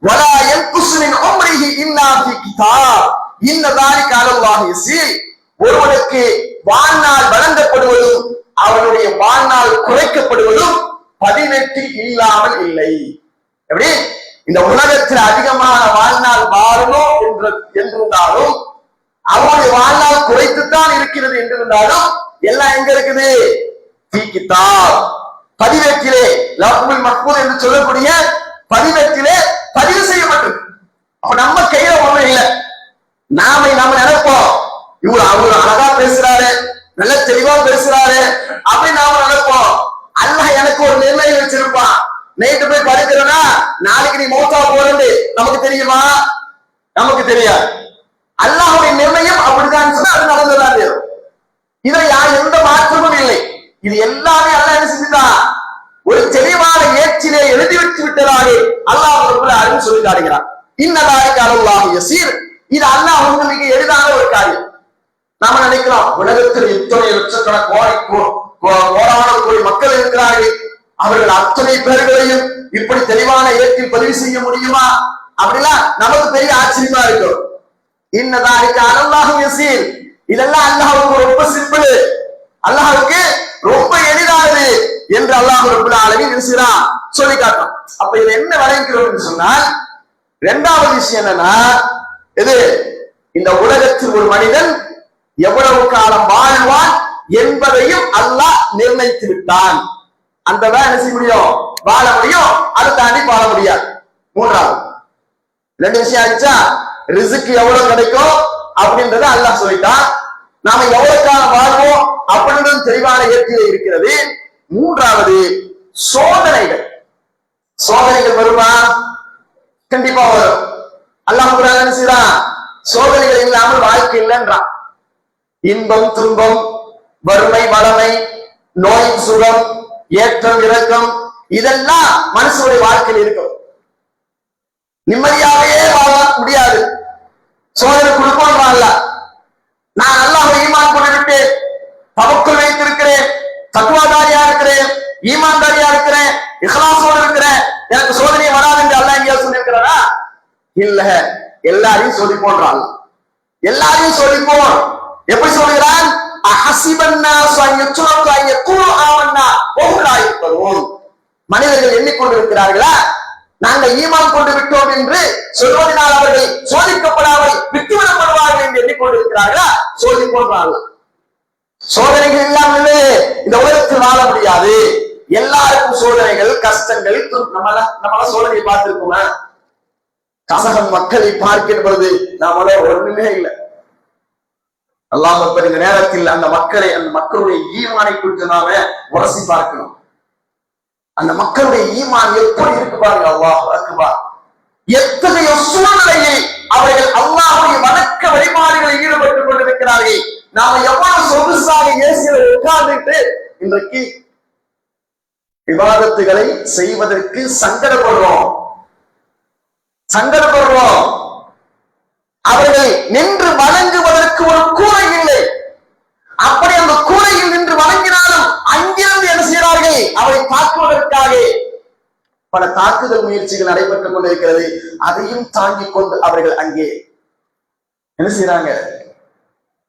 வலா யன்குஸு மின் உம்ரிஹி இல்லா ஃபீ கிதாப் இன்ன ذلك அலா அல்லாஹ் யஸீர். ஒருவனுக்கு வாழ்நாள் வழங்கப்படுவதும் அவனுடைய வாழ்நாள் குறைக்கப்படுவதும் பதிவேட்டில் இல்லாமல் இல்லை. எப்படி? இந்த உலகத்தில் அதிகமான வாழ்நாள் வாழணும் என்றிருந்தாலும் அவனுடைய வாழ்நாள் குறைத்துத்தான் இருக்கிறது என்றிருந்தாலும் எல்லாம் எங்க இருக்குது? பதிவேட்டிலே, லவ்ஹுல் மஹ்ஃபூஸ் என்று சொல்லக்கூடிய பதிவேட்டிலே பதிவு செய்யப்பட்டிருக்கு. அப்ப நம்ம கையில ஒண்ணும் இல்லை. நாம நினைப்போம் இவரு அவரு அழகா பேசுறாரு, நல்ல தெளிவா பேசுறாரு அப்படின்னு நாம நினைப்போம். அல்லாஹ் எனக்கு ஒரு நிர்ணயம் வச்சிருப்பான். நைட்டு போய் படுக்கிறேன்னா நாளைக்கு நீ மௌத்தா போறது நமக்கு தெரியுமா? நமக்கு தெரியாது. அல்லாஹ்வுடைய நிர்ணயம் அப்படிதான் சொன்னா அது நடந்துதான் தெரியும். இதை எந்த மாற்றமும் இல்லை. இது எல்லாமே அல்லாஹ் என்ன செஞ்சுட்டான்? ஒரு தெளிவான ஏற்றிலே எழுதி வைத்து விட்டதாக அல்லாஹ் ரப்பல் ஆலமீன் சொல்லி காட்டுகிறான். இன்ன ذلك அலா அல்லாஹ் யஸீர். இது அல்லாஹ் உங்களுக்கு எளிதான ஒரு காரியம். நாம நினைக்கிறோம் உலகத்தில் இத்தனை லட்சக்கணக்கான கோடான கோடி மக்கள் இருக்கிறார்கள், அவர்கள் அத்தனை பேர்களையும் இப்படி தெளிவான ஏற்றில் பதிவு செய்ய முடியுமா? அப்படிலாம் நமக்கு பெரிய ஆச்சரியமா இருக்கும். இன்ன ذلك அலா அல்லாஹ் யஸீர். இதெல்லாம் அல்லாஹ்வுக்கு ரொம்ப சிம்பிள், அல்லாஹ்வுக்கு ரொம்ப எளிதானது என்று அல்லாஹ் ரப்பல் ஆலமீன் நினைச்சான் சொல்லி காட்டும். அப்ப இது என்ன விளங்குகிறோம் சொன்னால், இரண்டாவது விஷயம் என்னன்னா, இது இந்த உலகத்தில் ஒரு மனிதன் எவ்வளவு காலம் வாழ்வான் என்பதையும் அல்லாஹ் நிர்ணயித்து விட்டான். அந்த என்ன செய்ய முடியும்? வாழ முடியும், அதை தாண்டி வாழ முடியாது. மூன்றாவது ரெண்டு விஷயம் ஆயிடுச்சா? ரிஸ்க் எவ்வளவு கிடைக்கும் அப்படின்றத அல்லாஹ் சொல்லிட்டான். நாம எவ்வளவு காலம் வாழ்வோம் அப்படின்றது தெளிவான ஏற்றிலே இருக்கிறது. மூன்றாவது சோதனைகள். சோதனைகள் வருமா? கண்டிப்பா வரும். அல்லாஹ் குர்ஆன்ல என்ன செய்றான்? சோதனைகள் இல்லாமல் வாழ்க்கை இல்லைன்றான். இன்பம் துன்பம், வறுமை வளமை, நோய் சுகம், ஏற்றம் இறக்கம், இதெல்லாம் மனுஷனுடைய வாழ்க்கையில் இருக்கும். நிம்மதியாவே வாழ முடியாது. சோதனை கொடுப்போம். நான் அல்லாஹ்வை ஈமான் கொண்டு விட்டேன், தவக்குல் வைத்திருக்கிறேன், தக்வாதாரியா இருக்கிறேன், ஈமான்தாரியா இருக்கிறேன், இஹ்லாஸோடு இருக்கிறேன், எனக்கு சோதனை வராது என்று அல்லாஹ் எங்கேயாவது சொல்லியிருக்கிறாரா? இல்ல. எல்லாரையும் சொல்லி போன்றான். எல்லாரையும் சொல்லி போன். எப்படி சொல்கிறான்? மனிதர்கள் எண்ணிக்கொண்டிருக்கிறார்களா நாங்கள் ஈமான் கொண்டு விட்டோம் என்று சொல்வதனால் அவர்கள் சோதிக்கப்படாமல் விட்டுவிடப்படுவார்கள் என்று எண்ணிக்கொண்டிருக்கிறார்களா? சொல்லி போன்றார்கள். சோதனைகள் இல்லாமல் இந்த உலகத்தில் வாழ முடியாது. எல்லாருக்கும் சோதனைகள், கஷ்டங்கள். நம்மள சோதனையை பார்த்திருக்கோமா? கசகம் மக்களை பார்க்கிற பொழுது நாமள ஒண்ணுமே இல்லை. அல்லாஹ் இந்த நேரத்தில் அந்த மக்களுடைய ஈமானை குறித்து நாம உரசி பார்க்கணும். அந்த மக்களுடைய ஈமான் எப்படி இருக்கு பாருங்க. அல்லாஹ் அக்பர். எத்தகைய சூழ்நிலையில் அவர்கள் அல்லாஹ்வுடைய வணக்க வழிபாடுகளில் ஈடுபட்டுக் கொண்டிருக்கிறார்கள். நாம எவ்வளவு சொகுசாக ஏசியில் உட்கார்ந்துட்டு இன்றைக்கு விவாதத்துகளை செய்வதற்கு சங்கடப்படுறோம். அவர்கள் நின்று வணங்குவதற்கு ஒரு கூரை இல்லை. அப்படி அந்த கூரையில் நின்று வணங்கினாலும் அங்கிருந்து என்ன செய்கிறார்கள்? அவரை தாக்குவதற்காக பல தாக்குதல் முயற்சிகள் நடைபெற்றுக் கொண்டிருக்கிறது. அதையும் தாங்கிக் கொண்டு அவர்கள் அங்கே என்ன செய்யறாங்க?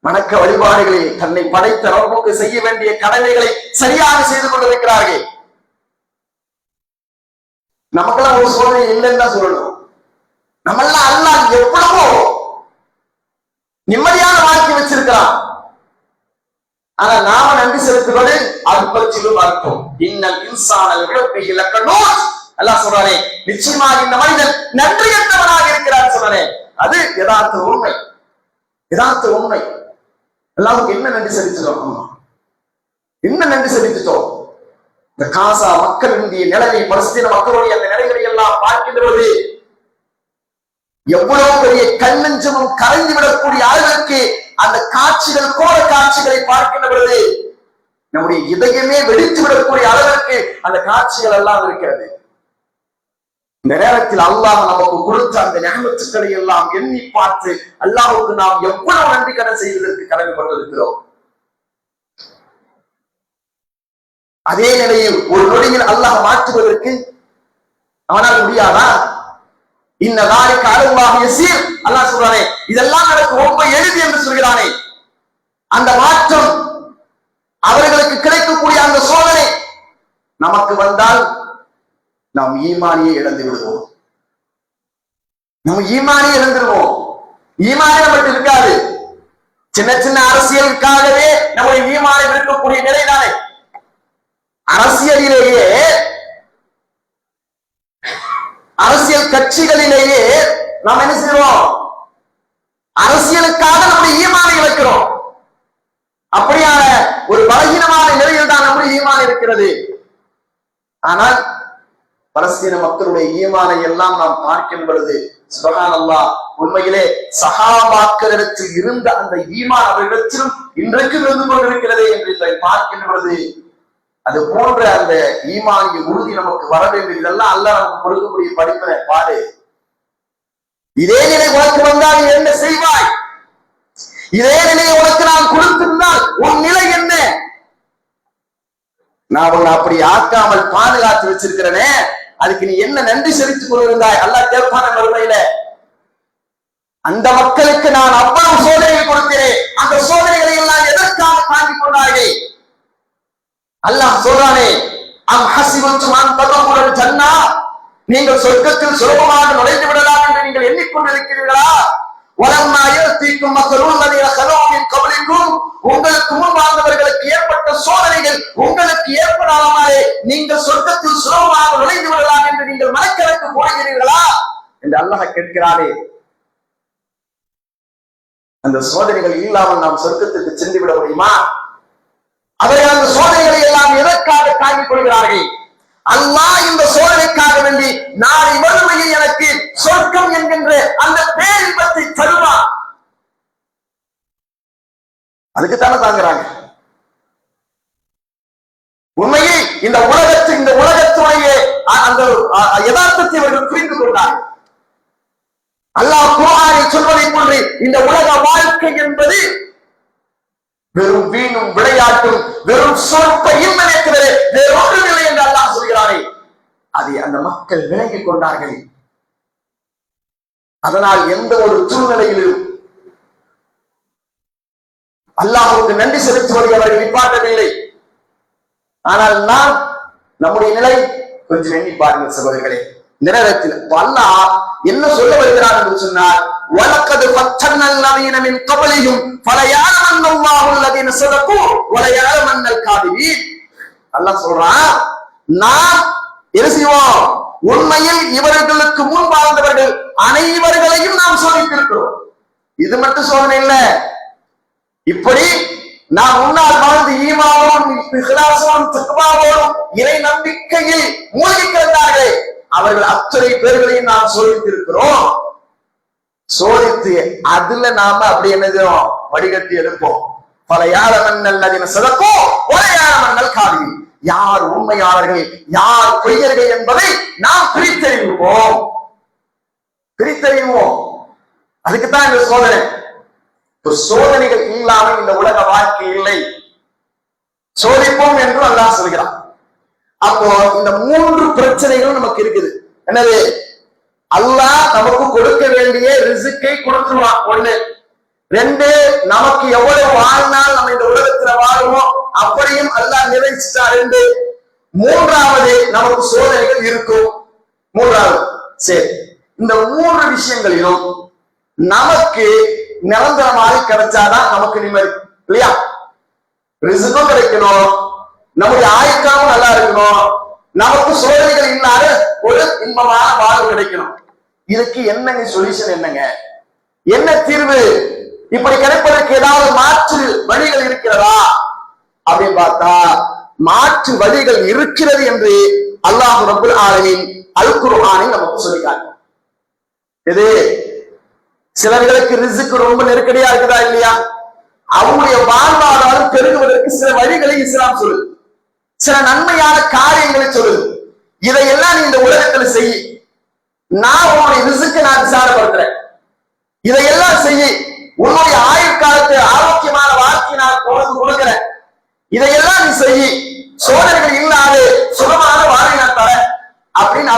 வணக்க வழிபாடுகளில் தன்னை படைத்த ரப்புக்கு செய்ய வேண்டிய கடமைகளை சரியாக செய்து கொண்டிருக்கிறார்கள். நமக்கெல்லாம் ஒரு சோதனை இல்லைன்னு தான் சொல்லணும். நம்மெல்லாம் அல்லாஹ் எவ்வளவோ நிம்மதியான வாழ்க்கை வச்சிருக்கிறான். ஆனா நாம நன்றி செலுத்துவது அது பற்றியும் அர்த்தம். இன்னல் இன்சானல் இழப்பிஹி லகனூஸ். அல்லாஹ் சொல்றானே, நிச்சயமாக இந்த மனிதன் நன்றியற்றவனாக இருக்கிறான் சொன்னானே, அது யதார்த்த உண்மை. அல்லாஹ்வுக்கு என்ன நன்றி செலுத்துறோம்? என்ன நன்றி செலுத்திட்டோம்? இந்த காசா மக்களுடைய நிலையை, பலஸ்தீன மக்களுடைய அந்த நிலைகளை எல்லாம் பார்க்கின்ற பொழுது எவ்வளவு பெரிய கண்ணஞ்சமும் கரைந்து விடக்கூடிய அளவிற்கு அந்த காட்சிகள், கோர காட்சிகளை பார்க்கின்ற பொழுது நம்முடைய இதயமே வெடித்து விடக்கூடிய அளவிற்கு அந்த காட்சிகள் எல்லாம் இருக்கிறது. இந்த நேரத்தில் அல்லாஹ் நமக்கு கொடுத்த அந்த நியமத்துக்களை எல்லாம் எண்ணி பார்த்து அல்லாஹ்வுக்கு நாம் எவ்வளவு நன்றி கடன் செய்வதற்கு கடமைப்பட்டிருக்கிறோம். அதே நிலையில் ஒரு நொடியில் அல்லாஹ் மாற்றுவதற்கு அவனால் முடியாதா? இந்த நாளைக்கு அல்லாஹ் யஸீர், அல்லாஹ் சொல்றானே இதெல்லாம் எனக்கு ரொம்ப எளிது என்று சொல்கிறானே. அந்த மாற்றம், அவர்களுக்கு கிடைக்கக்கூடிய அந்த சோதனை நமக்கு வந்தால் நாம் ஈமானியை இழந்து விடுவோம். நம்ம ஈமானியை இழந்துருவோம். ஈமானியை மட்டும் இருக்காது, சின்ன சின்ன அரசியலுக்காகவே நம்முடைய ஈமானை இருக்கக்கூடிய நிலைதானே. அரசியலிலேயே, அரசியல் கட்சிகளிலேயே நாம் என்ன செய்வோம்? அரசியலுக்காக நம்முடைய ஈமானை இழக்கிறோம். அப்படியான ஒரு பலகீனமான நிலையில் தான் நம்முடைய ஈமான் இருக்கிறது. ஆனால் பலஸ்தீன மக்களுடைய ஈமானை எல்லாம் நாம் பார்க்கும் பொழுது சுப்ஹானல்லாஹ், உண்மையிலே சஹாபாக்களிடத்தில் இருந்த அந்த ஈமான் அவர்களிடத்திலும் இன்றைக்கு இருந்து கொண்டிருக்கிறது என்று பார்க்கின்ற பொழுது அது போன்ற அந்த ஈமானிய உறுதி நமக்கு வர வேண்டும். இதெல்லாம் அல்லாஹ் நமக்கு கொடுக்கக்கூடிய படிப்பினை பாடு. இதே நிலை உனக்கு வந்தால் நீ என்ன செய்வாய்? இதே நிலையை உனக்கு நான் கொடுத்திருந்தால் உன் நிலை என்ன? நான் உன்னை அப்படி ஆக்காமல் பாதுகாத்து வச்சிருக்கிறேனே, அதுக்கு நீ என்ன நன்றி செலுத்திக் கொண்டிருந்தாய்? அல்லாஹ் கேட்பான மறுமையில. அந்த மக்களுக்கு நான் அவ்வளவு சோதனைகள் கொடுக்கிறேன், அந்த சோதனைகளை எல்லாம் எதற்காக தாங்கிக் கொண்டார்கள்? அல்லாஹ் சொல்றானே, அம் ஹஸிபத்தும் அன் ததுகுலுல் ஜன்னah, நீங்கள் சொர்க்கத்தில் சுலபமாக நுழைந்து விடலாம் என்று நீங்கள் எண்ணிக்கொண்டிருக்கிறீர்களா? வலம்மா யஅதீக்கும் மஸலுல் லதீன ஸலூ மின் கப்லிக்கும், உங்களுக்கு முன் வாழ்ந்தவர்களுக்கு ஏற்பட்ட சோதனைகள் உங்களுக்கு ஏற்படாமலே நீங்கள் சொர்க்கத்தில் சுலபமாக நுழைந்து விடலாம் என்று நீங்கள் மனக்கணக்கு போடுகிறீர்களா என்று அல்லாஹ் கேட்கிறாரே. அந்த சோதனைகள் இல்லாமல் நாம் சொர்க்கத்திற்கு சென்று விட முடியுமா? அவர்கள் அந்த சோதனைகளை எல்லாம் எதற்காக தாங்கிக் கொள்கிறார்கள்? அல்லாஹ் இந்த சோதனைக்காக வேண்டி நாளை மறுமையில் எனக்கு சொர்க்கம் என்கின்ற அந்த பேரின்பத்தை தருவான். அதுக்குத்தானே தாங்குறாங்க. உண்மையில் இந்த உலகத்துடைய அந்த யதார்த்தத்தை அவர்கள் புரிந்து கொண்டார்கள். அல்லாஹ் குர்ஆனில் சொல்வதை போன்று இந்த உலக வாழ்க்கை என்பது வெறும் வீணும் விளையாட்டும் வெறும் சொற்ப இன்பத்திலே வேறொன்றுமில்லை என்று அல்லாஹ் சொல்கிறாரே, அதை அந்த மக்கள் விளங்கிக் கொண்டார்கள். அதனால் எந்த ஒரு சூழ்நிலையிலும் அல்லாஹ்வுக்கு நன்றி செலுத்துவதை அவர்கள் நிப்பாட்டவில்லை. ஆனால் நாம் நம்முடைய நிலை கொஞ்சம் எண்ணி பாருங்கள் சகோதரர்களே. இந்த நேரத்தில் அல்லாஹ் என்ன சொல்ல வருகிறார் என்று சொன்னார், வலக்கது ஃபத்தன்னல் லதீன மின் கப்லிஹும் ஃபலயஅலமன்னல்லாஹு அல்லதீன ஸதகு வலயஅலமன்னல் காதிபீன். அல்லாஹ் சொல்றான், நாம் என்ன செய்வோம்? உண்மையில் இவர்களுக்கு முன் வாழ்ந்தவர்கள் அனைவர்களையும் நாம் சோதித்திருக்கிறோம். இது மட்டும் சோதனை இல்ல, இப்படி நாம் முன்னால் வாழ்ந்து ஈமானோடும் இஹ்லாஸோடும் தக்வாவோடும் இறை நம்பிக்கையில் மூழ்கி கிடந்தார்கள். அவர்கள் அத்தனை பேர்களையும் நாம் சோதித்திருக்கிறோம். சோதித்து அதுல நாம அப்படி என்னதும் வடிகட்டி எடுப்போம். பல யாழமன்னல் லதீன ஸதகு வலயஅலமன்னல் காதிபீன். யார் உண்மையாளர்கள் யார் பொய்யர்கள் என்பதை நாம் பிரித்தறிவோம். அதுக்குத்தான் இந்த சோதனை. சோதனைகள் இல்லாமல் இந்த உலக வாழ்க்கை இல்லை. சோதிப்போம் என்று அல்லாஹ் சொல்கிறான். அப்போ இந்த மூன்று பிரச்சனைகளும் நமக்கு இருக்குது. என்னது? அல்லாஹ் நமக்கு கொடுக்க வேண்டிய ரிஸ்கை கொடுத்துருவான். ஒண்ணு. ரெண்டு, நமக்கு எவ்வளவு வாழ்நாள் நம்ம இந்த உலகத்துல வாழுமோ அப்படியும் அல்லாஹ் நிறைவேற்றிட்டா. ரெண்டு. மூன்றாவது, நமக்கு சோதனைகள் இருக்கும். மூன்றாவது. சரி, இந்த மூன்று விஷயங்களிலும் நமக்கு நிரந்தரமாக கிடைச்சாதான் நமக்கு நிம்மதி இல்லையா? ரிஸ்கும் கிடைக்கணும், நம்முடைய ஆயுட்காலம் நல்லா இருக்கணும், நமக்கு சோதனைகள் இல்லாத ஒரு இன்பமான வாழ்வு கிடைக்கணும். இதுக்கு என்னங்க சொல்யூஷன்? என்னங்க என்ன தீர்வு? இப்படி கிடைப்பதற்கு ஏதாவது மாற்று வழிகள் இருக்கிறதா அப்படின்னு பார்த்தா மாற்று வழிகள் இருக்கிறது என்று அல்லாஹ் ரப்புல் ஆலமீன் அல் குர்ஆனில் நமக்கு சொல்லிட்டாங்க. இது சிலர்களுக்கு ரிஸ்க் ரொம்ப நெருக்கடியா இருக்குதா இல்லையா? அவங்களுடைய வாழ்வாதாரம் பெருகுவதற்கு சில வழிகளை இஸ்லாம் சொல்லுது, சில நன்மையான காரியங்களை சொல்லுது. இதையெல்லாம் நீ இந்த உலகத்துல செய், நான் உன்னுடைய ரிஸ்க்கு நான் விசாரப்படுத்துறேன். இதையெல்லாம் செய்ய, உன்னுடைய ஆயுட்காலத்தை ஆரோக்கியமான வாழ்க்கை நான் கொடுக்கிறேன். இதையெல்லாம் நீ செய்ய, சோதனைகள் இல்லாத சுகமான வாழ்க்கை நான் தரேன் அப்படின்னு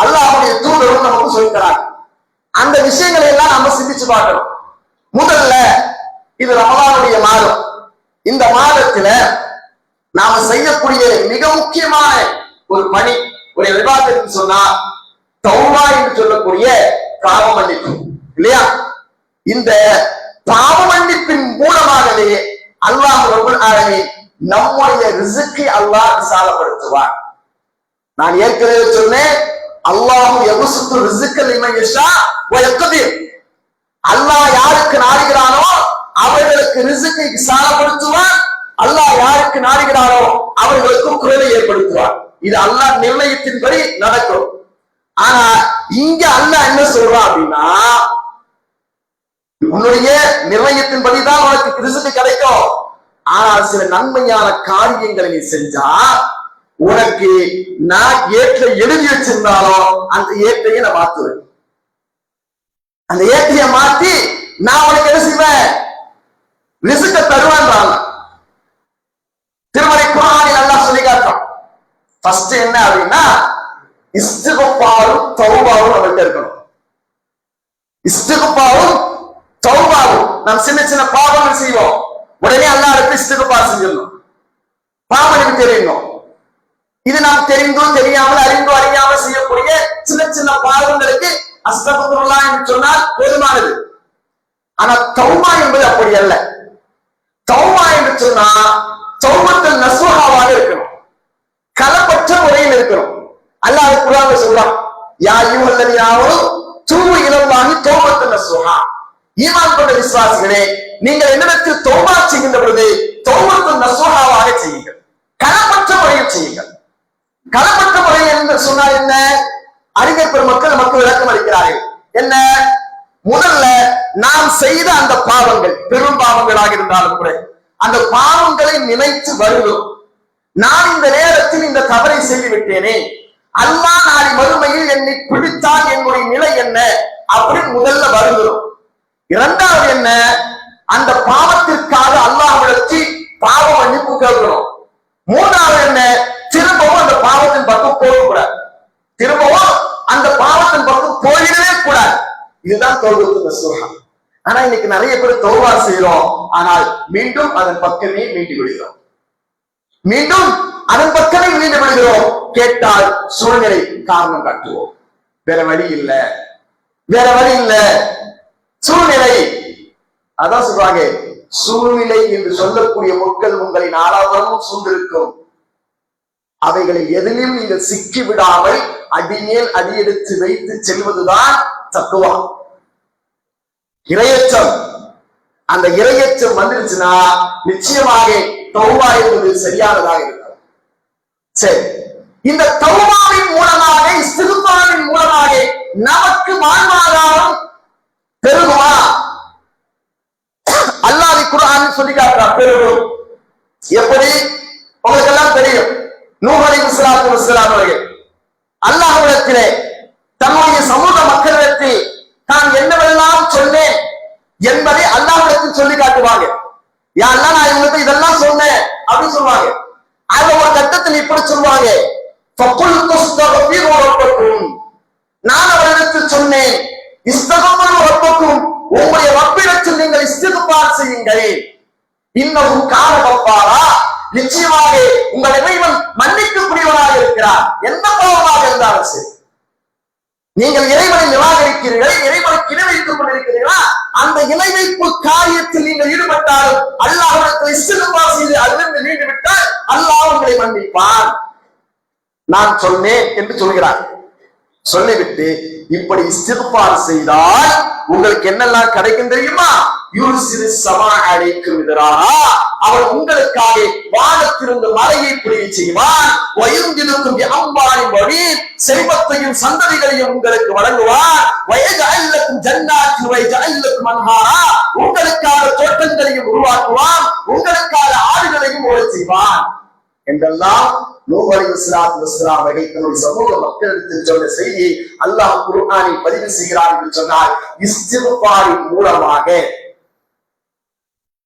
அல்லாஹ்வுடைய தூதரும் நமக்கு சொல்லிக்கிறாங்க. அந்த விஷயங்களை எல்லாம் நம்ம சிந்திச்சு பார்க்கணும். முதல்ல இது ரமலானுடைய மாதம். இந்த மாதத்துல நாம செய்யக்கூடிய மிக முக்கியமான ஒரு பணி, ஒரு இபாதத் சொன்னா தௌபா என்று சொல்லக்கூடிய பாவ மன்னிப்பு இல்லையா? இந்த பாவ மன்னிப்பின் மூலமாகவே அல்லாஹ் ரப்பல் ஆலமீன் நம்முடைய ரிஸ்கை அல்லாஹ் விசாலப்படுத்துவார். நான் ஏற்கனவே சொன்னேன், அல்லாஹ் யபசுத்து ரிஸ்க லிமன் யஷா வ யக்திர். அல்லாஹ் யாருக்கு நாடுகிறானோ அவர்களுக்கு ரிஸ்கை விசாலப்படுத்துவார். அல்லாஹ் யாருக்கு நாடுகிறானோ அவர்களுக்கு குறைவை ஏற்படுத்துவார். இது அல்லாஹ் நிர்ணயத்தின்படி நடக்கும். ஆனா இங்க அல்லாஹ் என்ன சொல்றான் அப்படின்னா, உன்னுடைய நிர்ணயத்தின்படிதான் உனக்கு ரிஸ்க் கிடைக்கும். ஆனால் சில நன்மையான காரியங்களை நீ செஞ்சா உனக்கு நான் ஏற்ற எழுதி வச்சிருந்தாலும் அந்த ஏற்றையை நான் மாத்துவேன். அந்த ஏற்றைய மாத்தி நான் உனக்கு என்ன செய்வேன், ரிஸ்க தருவான். திருமறை குர்ஆனில் அல்லாஹ் சொல்லி காட்டுறான். ஃபர்ஸ்ட் என்ன அப்படின்னா, இஸ்திக்ஃபாரும் தௌபாவும் நம்மகிட்ட இருக்கணும். இஸ்திக்ஃபாரும் தௌபாவும், நாம் சின்ன சின்ன பாவங்கள் செய்வோம், உடனே அல்லாஹ்வுக்கு இஸ்திக்ஃபார் செஞ்சிடணும், பாவம் தெரியணும். இது நாம் தெரிந்தோ தெரியாமல் அறிந்தோ அறியாமல் செய்யக்கூடிய சின்ன சின்ன பாவங்களுக்கு அஸ்தக்ஃபிருல்லாஹ் என்று சொன்னால் போதுமானது. ஆனா தௌபா என்பது அப்படி அல்ல. தௌபா என்று சொன்னா தௌபத்துல் நஸூஹாவாக இருக்கணும், கலப்பற்ற முறையில் இருக்கணும். அல்லாஹ் குர்ஆன்ல சொல்றான், யா அய்யுஹல்லதீன ஆமனூ தூபு இலல்லாஹி தௌபத்துன் நஸூஹா. ஈமான் கொண்ட விசுவாசிகளே, நீங்கள் என்னிடத்தில் தௌபா செய்கின்ற பொழுது தௌபத்துன் நஸூஹாவாக செய்யுங்கள், கலப்பற்ற முறையில் செய்யுங்கள். கலப்பற்ற முறை என்று சொன்னால் என்ன? அறிஞர் பெருமக்கள் நமக்கு விளக்கம் அளிக்கிறார்கள். என்ன? முதல்ல நாம் செய்த அந்த பாவங்கள் பெரும் பாவங்களாக இருந்தாலும் கூட அந்த பாவங்களை நினைத்து வருகிறோம். நான் இந்த நேரத்தில் இந்த தவறை செய்து விட்டேனே, அல்லாஹ் நாளை மறுமையில் என்னை பிடித்தால் என்னுடைய நிலை என்ன அப்படின்னு முதல்ல வருகிறோம். இரண்டாவது என்ன? அந்த பாவத்திற்காக அல்லாஹ்விடத்தில் பாவ மன்னிப்பு கேட்கிறோம். மூன்றாவது என்ன? திரும்பவும் அந்த பாவத்தின் பக்கம் போகக்கூடாது, திரும்பவும் அந்த பாவத்தின் பக்கம் போயிடவே கூடாது. இதுதான் தௌபத்துன் நஸூஹா. ஆனா இன்னைக்கு நிறைய பேர் தௌபா செய்யறோம், ஆனால் மீண்டும் அதன் பக்கமே மீண்டு விடுகிறோம், மீண்டும் அதன் பக்கமே மீண்டு விடுகிறோம். கேட்டால் சூழ்நிலை காரணம் காட்டுவோம், வேற வழி இல்ல, வேற வழி இல்ல, சூழ்நிலை. அதான் சொல்றாங்க, சூழ்நிலை என்று சொல்லக்கூடிய முட்கள் உங்களின் ஆளாவரமும் சூழ்ந்திருக்கும், அவைகளில் எதிலும் நீங்கள் சிக்கி விடாமல் அடிமேல் அடியெடுத்து வைத்து செல்வதுதான் தக்குவா, இரையச்சம். அந்த இரையச்சம் வந்துருச்சுன்னா நிச்சயமாக தௌபா என்பது சரியானதாக இருக்கும். சரி, இந்த தௌபாவின் மூலமாக, இஸ்திக்ஃபாரின் மூலமாக நமக்கு வாழ்வாதாரம் பெருகுமா? அல்லாஹ் குர்ஆனில் சொல்லி காட்டுறான், பெருகும். எப்படி? உங்களுக்கு எல்லாம் தெரியும், நூஹ் அலைஹிஸ்ஸலாத்து வஸ்ஸலாம் அவர்கள் அல்லாஹ்விடத்திலே தன்னுடைய சமூக மக்களிடத்தில் தான் என்னவெல்லாம் சொன்னேன் என்பதை அல்லாஹ்விடத்தில் சொல்லி காட்டுவாங்க. யா அல்லாஹ், நான் இவங்களுக்கு இதெல்லாம் சொன்னேன் அப்படின்னு சொல்லுவாங்க. அத ஒரு கட்டத்தில் இப்படி சொல்லுவாங்க, ஃபகுல்து அஸ்தக்ஃபிரு ரப்பக்கும், நான் அவரிடத்தில் சொன்னேன், இஸ்தக்ஃபிரு ரப்பக்கும், உங்களுடைய ரப்பிடத்தில் நீங்கள் இஸ்திக்ஃபார் செய்யுங்கள், இன்னஹு கான கஃபாரா, நிச்சயமாக உங்கள் இறைவன் மன்னிக்கக்கூடியவனாக இருக்கிறார். எந்த பாவமாக இருந்தாலும் சரி, நீங்கள் இறைவனை நிராகரிக்கிறீர்கள், இறைவனுக்கு இணை வைத்துக் கொண்டிருக்கிறீர்களா, அந்த இணை வைப்பு காரியத்தில் நீங்கள் ஈடுபட்டால் அல்லாஹ்விடத்தில் இஸ்திக்ஃபார் செய்து அதிலிருந்து மீண்டு விட்டால் அல்லாஹ் உங்களை மன்னிப்பான். நான் சொன்னேன் என்று சொல்கிறார். சொல்லிவிட்டு இப்படி இஸ்திக்ஃபார் செய்தால் உங்களுக்கு என்னெல்லாம் கிடைக்கும் தெரியுமா? யூர்சிலு ஸமா அலைக்கும் மிதராரா, அவன் உங்களுக்காக வானத்திலிருந்து மழையை பொழிய செய்வான். வயந்திருக்கும் அம்பானின் வழி செல்வத்தையும் சந்ததிகளையும் உங்களுக்கு வழங்குவான். வயஜஅல்லக்கும் ஜன்னாத்தி வயஜஅல்லக்கும் அன்ஹாரா, உங்களுக்காக தோட்டங்களையும் உருவாக்குவான், உங்களுக்காக ஆறுகளையும் ஓடச் செய்வான் என்றெல்லாம் நூஹ் அலைஹிஸ்ஸலாத்து வஸ்ஸலாம் அவர்கள் தன்னுடைய சமூக மக்களிடத்தில் சொன்ன செய்தியை அல்லாஹ் குர்ஆனில் பதிவு செய்கிறார் என்று சொன்னால் இஸ்திக்ஃபாரின் மூலமாக.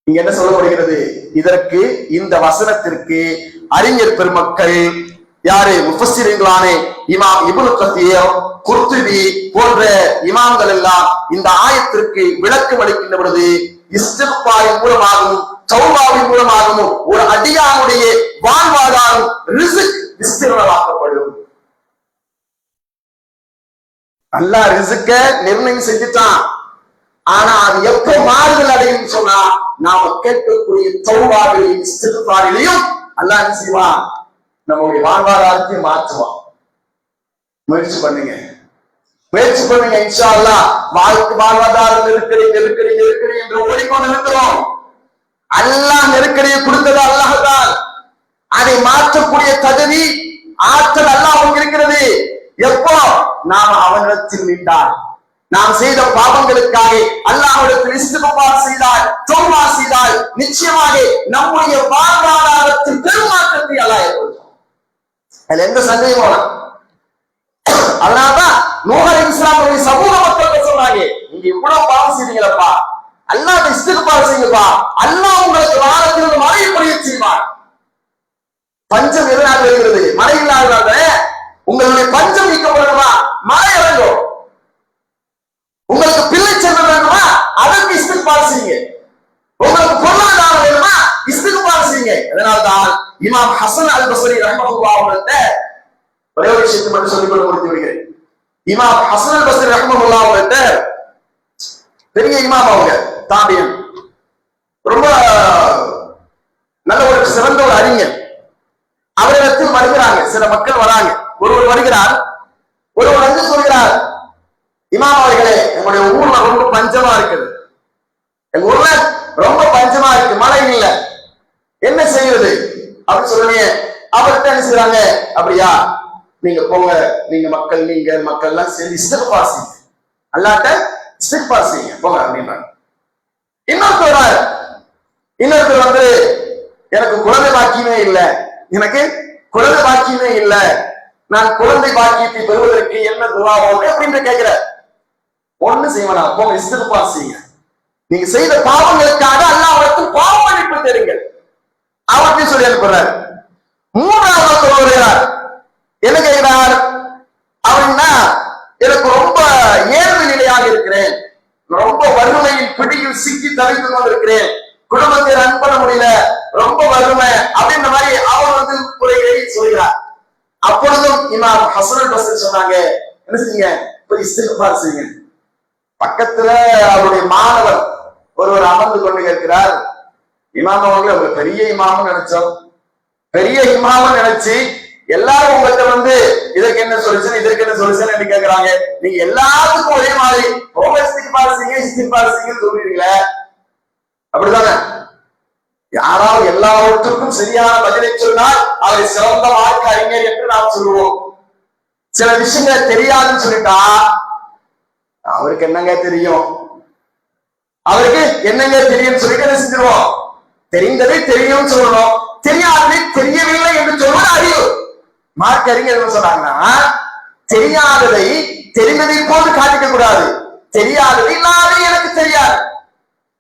இங்க என்ன சொல்லப்படுகிறது? இதற்கு இந்த வசனத்திற்கு அறிஞர் பெருமக்கள் யாரு முஃபஸ்ஸிரீன்களான இமாம் இப்னு கத்தீர், குர்துபி போன்ற இமாம்கள் எல்லாம் இந்த ஆயத்திற்கு விளக்கம் அளிக்கின்ற பொழுது இஸ்திக்ஃபாரின் மூலமாகவும் தௌபாவின் மூலமாகவும் ஒரு அடியானுடைய வாழ்வாதாரம் ரிஸ்க் விஸ்தீர்ணமாக்கப்படும். அல்லாஹ் ரிஸ்க நிர்ணயம் செஞ்சுட்டான். ஆனா அது எப்ப மாறுதல் அடையும் சொன்னா நாம கேட்கக்கூடிய தௌபாவிலையும் இஸ்திக்ஃபாரிலையும் அல்லாஹ் என்ன செய்வான்? நம்முடைய வாழ்வாதாரத்தை மாற்றுவான். முயற்சி பண்ணுங்க, முயற்சி பண்ணுங்க. இன்ஷா அல்லாஹ் வாழ்வாதாரம் நெருக்கடி நெருக்கடி நெருக்கடி என்று ஓடிக்கொண்டு இருக்கிறோம். அல்லாஹ் நெருக்கடியை கொடுத்தது அல்லாஹ் தான். அதை மாற்றக்கூடிய தகுதி ஆற்றல் அல்லாஹ்வுக்கு இருக்கிறது. எப்போ நாம் அவனிடத்தில் நின்றால், நாம் செய்த பாவங்களுக்காக அல்லாஹ்விடத்தில் இஸ்திக்ஃபார் செய்தால், தௌபா செய்தால் நிச்சயமாக நம்முடைய வாழ்வாதாரத்தில் பெருமாற்றத்தை அல்லாஹ் ஏற்படுத்தும். அதுல எந்த சந்தேகமும் வேணாம். அதனாலதான் நூஹ் அலைஹிஸ்ஸலாமுடைய சமூக மக்கள் சொன்னாங்க, நீங்க இவ்வளவு பாவம் செய்றீங்களப்பா, அல்லாஹ் இஸ்திக்ஃபார் செய்யுப்பா, அல்லாஹ் உங்களுக்கு வானத்திலிருந்து மழை பொழிய செய்வார். பஞ்சம் எதனால் வருகிறது? மழை இல்லாதனால உங்களுடைய பஞ்சம் நீக்கப்படணுமா? மழை இறங்கும். உங்களுக்கு பிள்ளை செல்வம் வேணுமா? அதற்கு இஸ்திக்ஃபார் செய்யுங்க. உங்களுக்கு பொருளாதாரம் வேணுமா? இஸ்திக்ஃபார் செய்யுங்க. அதனால்தான் இமாம் ஹசன் அல் பஸ்ரி ரஹ்மத்துல்லாஹி அவர்கள்ட்ட ஒரே ஒரு விஷயத்தை மட்டும் சொல்லிக் கொண்டு முடித்து விடுகிறேன். இமாம் ஹசன் அல் பஸ்ரி ரஹ்மத்துல்லாஹி அவர்கள்ட்ட பெரிய இமாம், அவங்க தாபியன், ரொம்ப நல்ல ஒரு சிறந்த ஒரு அறிஞர். அவரிடத்தில் வருகிறாங்க சில மக்கள் வராங்க. ஒருவர் வருகிறார், ஒருவர் வந்து சொல்கிறார், இமாம் அவர்களே, எங்களுடைய ஊர்ல ரொம்ப பஞ்சமா இருக்குது, எங்க ஊர்ல ரொம்ப பஞ்சமா இருக்கு, மழை இல்லை, என்ன செய்யறது அப்படின்னு சொல்லுங்க. அவர்கிட்ட என்ன செய்யறாங்க? அப்படியா, நீங்க போங்க, நீங்க மக்கள் எல்லாம் சேர்ந்து இஸ்திக்ஃபார் செய்யுங்க, அல்லாஹ்ட்ட இஸ்திக்ஃபார் செய்யுங்க போங்க அப்படின்றாங்க. இன்னொருத்தர் வந்து எனக்கு குழந்தை பாக்கியமே இல்லை, எனக்கு குழந்தை பாக்கியமே இல்லை, நான் குழந்தை பாக்கியத்தை பெறுவதற்கு என்ன துஆ ஓது அப்படின்னு கேட்கிற. ஒண்ணு செய்வனா, போங்க இஸ்திக்ஃபார் செய்யுங்க. நீங்க செய்த பாவங்களுக்காக அல்லாஹ்விடத்தில் பாவ மன்னிப்பு தேடுங்கள் அவர்கிட்ட சொல்லி அனுப்புறார். மூன்றாவது வருகிறார், என்ன கேட்கிறார்? அவன்னா எனக்கு ரொம்ப ஏழ்மை நிலையாக இருக்கிறேன், ரொம்ப வறுமையின் பிடியில் சிக்கி தவித்துக் கொண்டிருக்கிறேன், குடும்பத்தை ரன் பண்ண முடியல, ரொம்ப வறுமை அப்படின்ற மாதிரி அவர் வந்து குறைகளை சொல்கிறார். அப்பொழுதும் இமாம் ஹசன் அல் பஸ்ரி சொன்னாங்க, என்ன செய்யுங்க? போய் இஸ்திக்ஃபார் செய்யுங்க. பக்கத்துல அவருடைய மாணவர் ஒருவர் அமர்ந்து கொண்டு கேட்கிறார், இமாம் அவர்கள் அவங்க பெரிய இமாமும் நினைச்சோம், பெரிய இமாமும் நினைச்சு எல்லாரும் உங்கள்கிட்ட வந்து இதற்கு என்ன சொல்யூஷன், இதற்கு என்ன சொல்யூஷன் என்று கேட்கிறாங்க. நீங்க எல்லாத்துக்கும் ஒரே மாதிரி இஸ்திக்ஃபார் செய்யுங்க சொல்றீங்களே, அப்படிதானே? யாராவது எல்லாவற்றுக்கும் சரியான பதிலை சொன்னால் அவரை சிறந்த வாழ்க்கை அறிஞர் என்று நாம் சொல்லுவோம். சில விஷயங்களை தெரியாதுன்னு சொல்லிட்டா அவருக்கு என்னங்க தெரியும், அவருக்கு என்னங்க தெரியும் சொல்லிட்டு என்ன செஞ்சிருவோம்? தெரிந்ததை தெரியும் சொல்லணும், தெரியாததை தெரியவில்லை என்று சொல்வது அறிவு. மார்க் அறிஞர் என்ன சொன்னாங்கன்னா, தெரியாததை தெரிந்ததை போன்று காட்டிக்க கூடாது, தெரியாததை இல்லாத எனக்கு தெரியாது,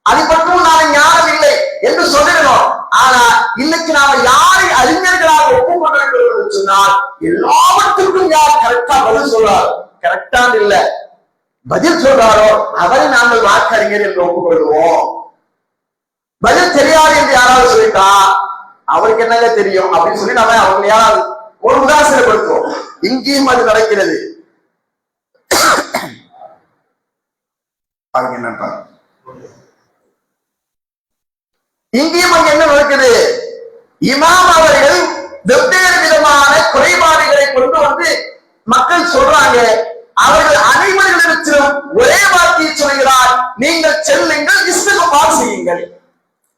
அதை பற்றும் நான் ஞானம் இல்லை என்று சொல்லிடணும். ஆனா இன்னைக்கு நாம யாரை அறிஞர்களாக ஒப்புக்கொண்டிருக்கிறோம் என்று சொன்னால் எல்லாவற்றுக்கும் யார் கரெக்டா பதில் சொல்றாரோ, கரெக்டான இல்ல பதில் சொல்றாரோ அவரை நாங்கள் வாக்கறிஞர் என்று ஒப்புக்கொள்வோம். பதில் தெரியாது என்று யாராவது சொல்லிட்டா அவருக்கு என்னங்க தெரியும் அப்படின்னு சொல்லி நாம அவங்க யாராவது ஒரு உதாசீனப்படுத்துவோம். இங்கேயும் அது நடக்கிறது. என்னப்பா இங்கேயும் அங்க என்ன நடக்குது? இமாம் அவர்கள் வெவ்வேறு விதமான குறைபாடுகளை கொண்டு வந்து மக்கள் சொல்றாங்க. அவர்கள் அனைவரிடத்திலும் ஒரே வார்த்தையை சொல்கிறார், நீங்கள் செல்லுங்கள், இஸ்திக்ஃபார் செய்யுங்கள்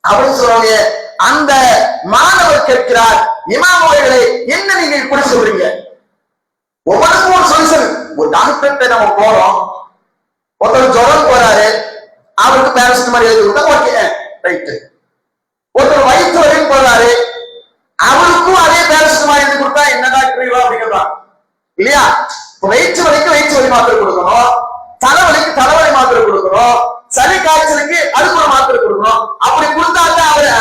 அப்படின்னு சொல்றாங்க. அந்த மாணவர் கேட்கிறார், இமாம் அவர்களே, என்ன நீங்க இப்படி சொல்றீங்க? ஒவ்வொருக்கும் ஒரு சொல்யூஷன். ஒரு டாக்டர்கிட்ட நம்ம போறோம், ஒருத்தர் ஜுரம் போறாரு, அவருக்கு பேரசிட்டமால் எழுதி கொடுத்தா ஓகே ரைட்டு. ஒருத்தர் வயிற்று வரையும் போறாரு, அவருக்கும் அதே பேரசிட்டமால் எழுதி கொடுத்தா என்ன டாக்டர் அப்படிங்கிறான் இல்லையா? வயிற்று வலிக்கு வயிற்று வலி மாத்திரை கொடுக்கணும், தலைவலிக்கு தலைவலி மாத்திரை கொடுக்கணும், சளி காய்ச்சலுக்கு அதுக்கு ஒரு மாத்திரை கொடுக்கணும். அப்படி கொடுத்தாதான் அவரு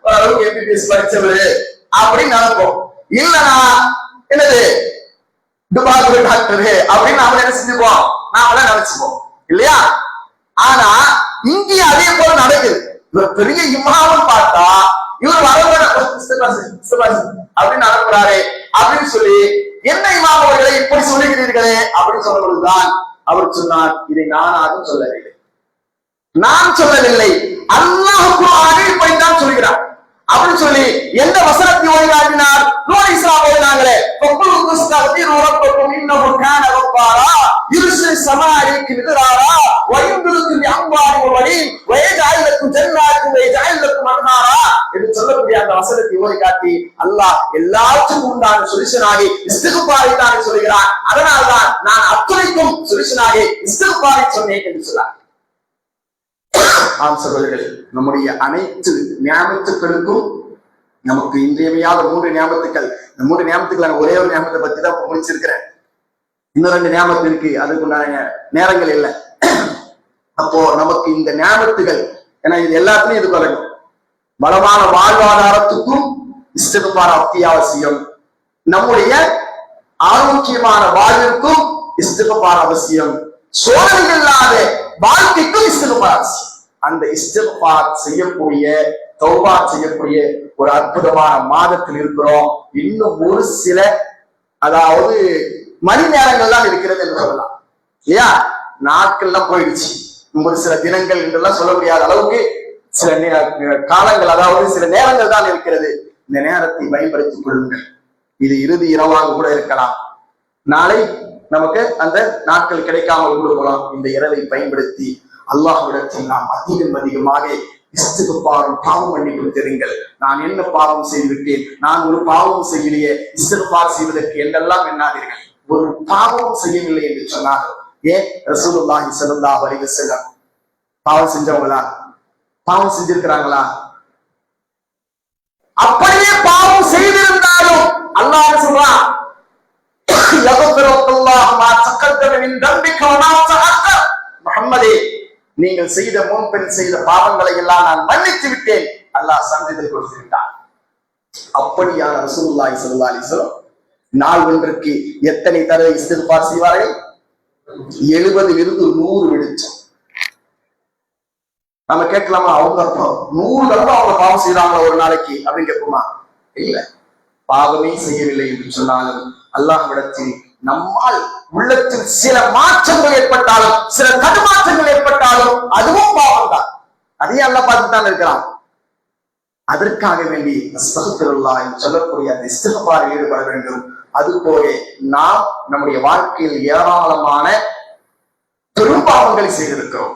ஓரளவுக்கு எம்பிபிஎஸ் படிச்சவரு அப்படின்னு நினைப்போம். இல்லனா என்னது டுபாக்கூர் டாக்டரு அப்படின்னு நாம என்ன செஞ்சுப்போம், நாம நினைச்சுப்போம் இல்லையா? ஆனா இங்கே அதே போல நடக்குது. இவர் பெரிய இமாமுன்னு பார்த்தா இவர் வரவர அப்படின்னு அனுப்புறாரு அப்படின்னு சொல்லி, என்ன இமாம் அவர்களை இப்படி சொல்லுகிறீர்களே அப்படின்னு சொன்ன பொழுதுதான் அவர் சொன்னார், இதை நானாக சொல்லவில்லை, நான் சொல்லவில்லை, அல்லாஹ் குர்ஆனில் இப்படித்தான் சொல்கிறார் அப்படின்னு சொல்லி எந்த வசனத்தை ஓதினார்? நூஹ் இஸ்லாம் ஓதினாங்களே, ஃபக்குல் குஸ்தக்பிரு ரப்பக்கும் இன்னஹு கான கஃபாரா யுர்சில் ஸமாஅலைக்கும் மித்ராரா வ யும்திதுக்கும் பிஅம்வாலின் வ பனீன் வ யஜ்அல் லக்கும் ஜன்னாத்தின் வ யஜ்அல் லக்கும் அன்ஹாரா என்று சொல்லக்கூடிய அந்த வசனத்தை ஓதி காட்டி அல்லாஹ் எல்லாத்துக்கும் உண்டான சொல்யூஷனாகி இஸ்திக்பாரை தான் சொல்கிறார். அதனால்தான் நான் அத்துணைக்கும் சொல்யூஷனாகி இஸ்திக்பாரை சொன்னேன் என்று சொன்னார். ஆம் சகோதரர்களே, நம்முடைய அனைத்து ஞாபகத்துக்களுக்கும் நமக்கு இன்றியமையாத 3 ஞாபகத்துக்கள். இந்த 3 ஞாபகத்துக்கள் நான் ஒரே ஒரு ஞாபகத்தை பத்தி தான் முடிச்சிருக்கிறேன். இன்னும் 2 ஞாபகம் இருக்கு, அதுக்குண்டான நேரங்கள் இல்லை. அப்போ நமக்கு இந்த ஞாபகத்துகள், ஏன்னா இது எல்லாத்துலயும் இது வரணும். வளமான வாழ்வாதாரத்துக்கும் இஸ்திக்பார் அத்தியாவசியம், நம்முடைய ஆரோக்கியமான வாழ்விற்கும் இஸ்திக்பார் அவசியம், சோதனைகள் இல்லாத வாழ்க்கைக்கும் இஸ்திக்பார் அவசியம். அந்த இஸ்திக்பார் செய்யக்கூடிய, தௌபா செய்யக்கூடிய ஒரு அற்புதமான மாதத்தில் இருக்கிறோம். இன்னும் ஒரு சில, அதாவது மணி நேரங்கள் தான் இருக்கிறது என்று சொல்லலாம் இல்லையா? நாட்கள்லாம் போயிடுச்சு, ஒரு சில தினங்கள் என்றெல்லாம் சொல்ல முடியாத அளவுக்கு சில காலங்கள், அதாவது சில நேரங்கள் தான் இருக்கிறது. இந்த நேரத்தை பயன்படுத்திக் கொள்ளுங்கள். இது இறுதி இரவாக கூட இருக்கலாம். நாளை நமக்கு அந்த நாட்கள் கிடைக்காமல் கூட போகலாம். இந்த இரவை பயன்படுத்தி அல்லாஹ்விடத்தில் நாம் அதிகமாக இஸ்திக்பாரும் பாவம் மன்னிப்பு தெரியுங்கள். நான் என்ன பாவம் செய்துவிட்டேன், நான் ஒரு பாவம் செய்யலையே, இஸ்திக்பார் செய்வதற்கு என்றெல்லாம் எண்ணாதீர்கள். ஒரு பாவம் செய்யவில்லை என்று சொன்னார்கள். ஏன் ரசூலுல்லாஹி ஸல்லல்லாஹு அலைஹி வஸல்லம் பாவம் செஞ்சவங்களா? பாவம் செஞ்சிருக்கிறாங்களா? அப்படியே பாவம் செய்திருந்தாலும் அல்லாஹ் சொல்றான், முஹம்மதே, நீங்கள் செய்த முன்பின் செய்த பாவங்களை எல்லாம் நான் மன்னித்து விட்டேன், அல்லாஹ் சான்றிதழ் கொடுத்திருக்கிறான். அப்படியான ரசூலுல்லாஹி ஸல்லல்லாஹு அலைஹி வஸல்லம் நாள் ஒன்றுக்கு எத்தனை தடவை இஸ்திக்பார் செய்வார்கள்? 70 to 100 விடுச்சோம். நம்ம கேட்கலாமா, அவங்க 100 தடவை அவங்க பாவம் செய்யறாங்களா ஒரு நாளைக்கு அப்படின்னு கேட்போமா? இல்ல. பாவமே செய்யவில்லை என்று சொன்னாலும் அல்லாஹ்விடத்தில் நம்மால் உள்ளத்தில் சில மாற்றங்கள் ஏற்பட்டாலும், சில தடுமாற்றங்கள் ஏற்பட்டாலும் அதுவும் பாவம் தான். அதையும் அல்லாஹ் பார்த்துதான் இருக்கிறான். அதற்காக வேண்டி அஸ்தக்ஃபிருல்லாஹ் என்று சொல்லக்கூடிய அந்த இஸ்திக்பாரில் ஈடுபட வேண்டும். அதுபோல நாம் நம்முடைய வாழ்க்கையில் ஏராளமான பெரும்பாவங்களை செய்திருக்கிறோம்.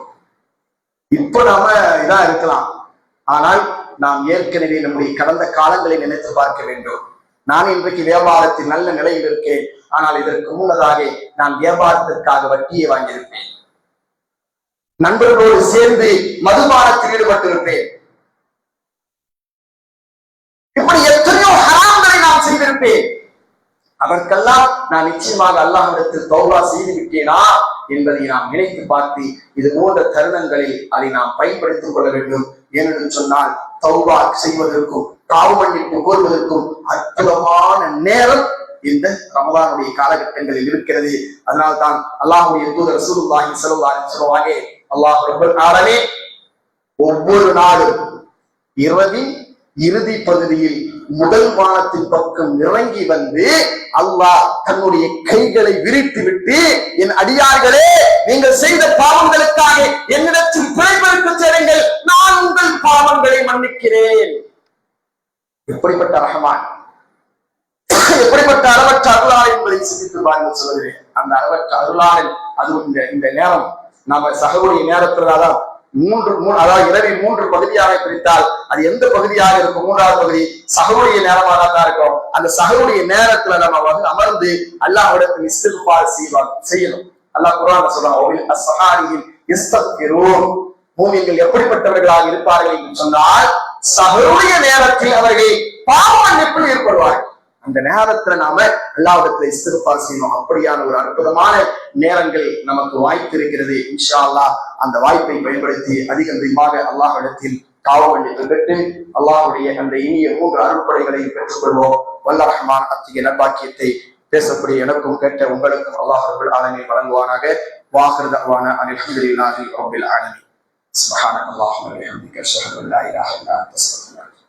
இப்ப நாம இதா இருக்கலாம், ஆனால் நாம் ஏற்கனவே நம்முடைய கடந்த காலங்களை நினைத்து பார்க்க வேண்டும். நான் இன்றைக்கு வியாபாரத்தில் நல்ல நிலையில் இருக்கேன், ஆனால் இதற்கு முன்னதாக நான் வியாபாரத்திற்காக வட்டியை வாங்கியிருப்பேன், நண்பர்களோடு சேர்ந்து மதுபானத்தில் ஈடுபட்டிருப்பேன், இப்படி எத்தனையோ ஹராம்களை நான் செய்திருப்பேன். அதற்கெல்லாம் நான் நிச்சயமாக அல்லாஹ்விடத்தில் தௌபா செய்து விட்டேனா என்பதை நாம் நினைத்து பார்த்து இது போன்ற தருணங்களில் அதை நாம் பயன்படுத்திக் கொள்ள வேண்டும். ஏனென்று சொன்னால் தௌபா செய்வதற்கும் பாவ மன்னிப்பு கோருவதற்கும் அற்புதமான நேரம் இந்த ரமலானுடைய காலகட்டங்களில் இருக்கிறது. அதனால்தான் அல்லாஹ்வுடைய தூதர் ரசூலுல்லாஹி ஸல்லல்லாஹு அலைஹி வஸல்லம் சொல்வாங்க, அல்லாஹ் ரப்பல் ஆலமீன் ஒவ்வொரு நாளும் இரவின் இறுதி பகுதியில் முதல் வானத்தின் பக்கம் இறங்கி வந்து அல்லாஹ் தன்னுடைய கைகளை விரித்து விட்டு, என் அடியார்களே, நீங்கள் செய்த பாவங்களுக்காக என்னிடத்தில் பிழைப்பதற்கு சேருங்கள், நான் உங்கள் பாவங்களை மன்னிக்கிறேன். எப்படிப்பட்ட ரஹ்மான், எப்படிப்பட்ட அளவற்ற அருளாளர் என்பதை சிந்தித்து பாருங்கள் சொல்லுகிறேன். அந்த அளவற்ற அருளாளர், அது இந்த நேரம் நம்ம சகோடைய நேரத்துலதான் அதாவது இரவில் 3 பகுதியாக பிரித்தால் அது எந்த பகுதியாக இருக்கும்? 3வது பகுதி சஹருடைய நேரமாக தான் இருக்கும். அந்த சஹருடைய நேரத்துல நம்ம வந்து அமர்ந்து அல்லாஹ்விடத்தில் இஸ்திக்பார் செய்யணும். அல்லாஹ் குர்ஆன்ல சொல்றான், மூமின்கள் எப்படிப்பட்டவர்களாக இருப்பார்கள் என்று சொன்னால், சஹருடைய நேரத்தில் அவர்கள் பாவ மன்னிப்பில் ஈடுபடுவார்கள். அந்த நேரத்துல நாம அல்லாஹ்விடத்துல இஸ்திக்பார் செய்யணும். அப்படியான ஒரு அற்புதமான நேரங்கள் நமக்கு வாய்ப்பு இருக்கிறது. இன்ஷா அல்லாஹ் அந்த வாய்ப்பை பயன்படுத்தி அதிகமாக அல்லாஹ்விடத்தில் பாவ மன்னிப்பு பெற்று அல்லாஹ்வுடைய அந்த இனிய 3 அருட்படைகளை பெற்றுக் கொள்வோம். வல்ல ரஹ்மான் அத்தகைய நற்பாக்கியத்தை பேசக்கூடிய எனக்கும் கேட்ட உங்களுக்கும் அல்லாஹ் ரப்பல் ஆலமீன் வழங்குவானாக. வாஹிர் தஅவானா அல்ஹம்துலில்லாஹி ரப்பில் ஆலமீன். சுப்ஹானல்லாஹி வ பிஹம்திஹி அஷ்ஹது அல்லா இலாஹா இல்லா அன்த அஸ்தக்ஃபிருக்க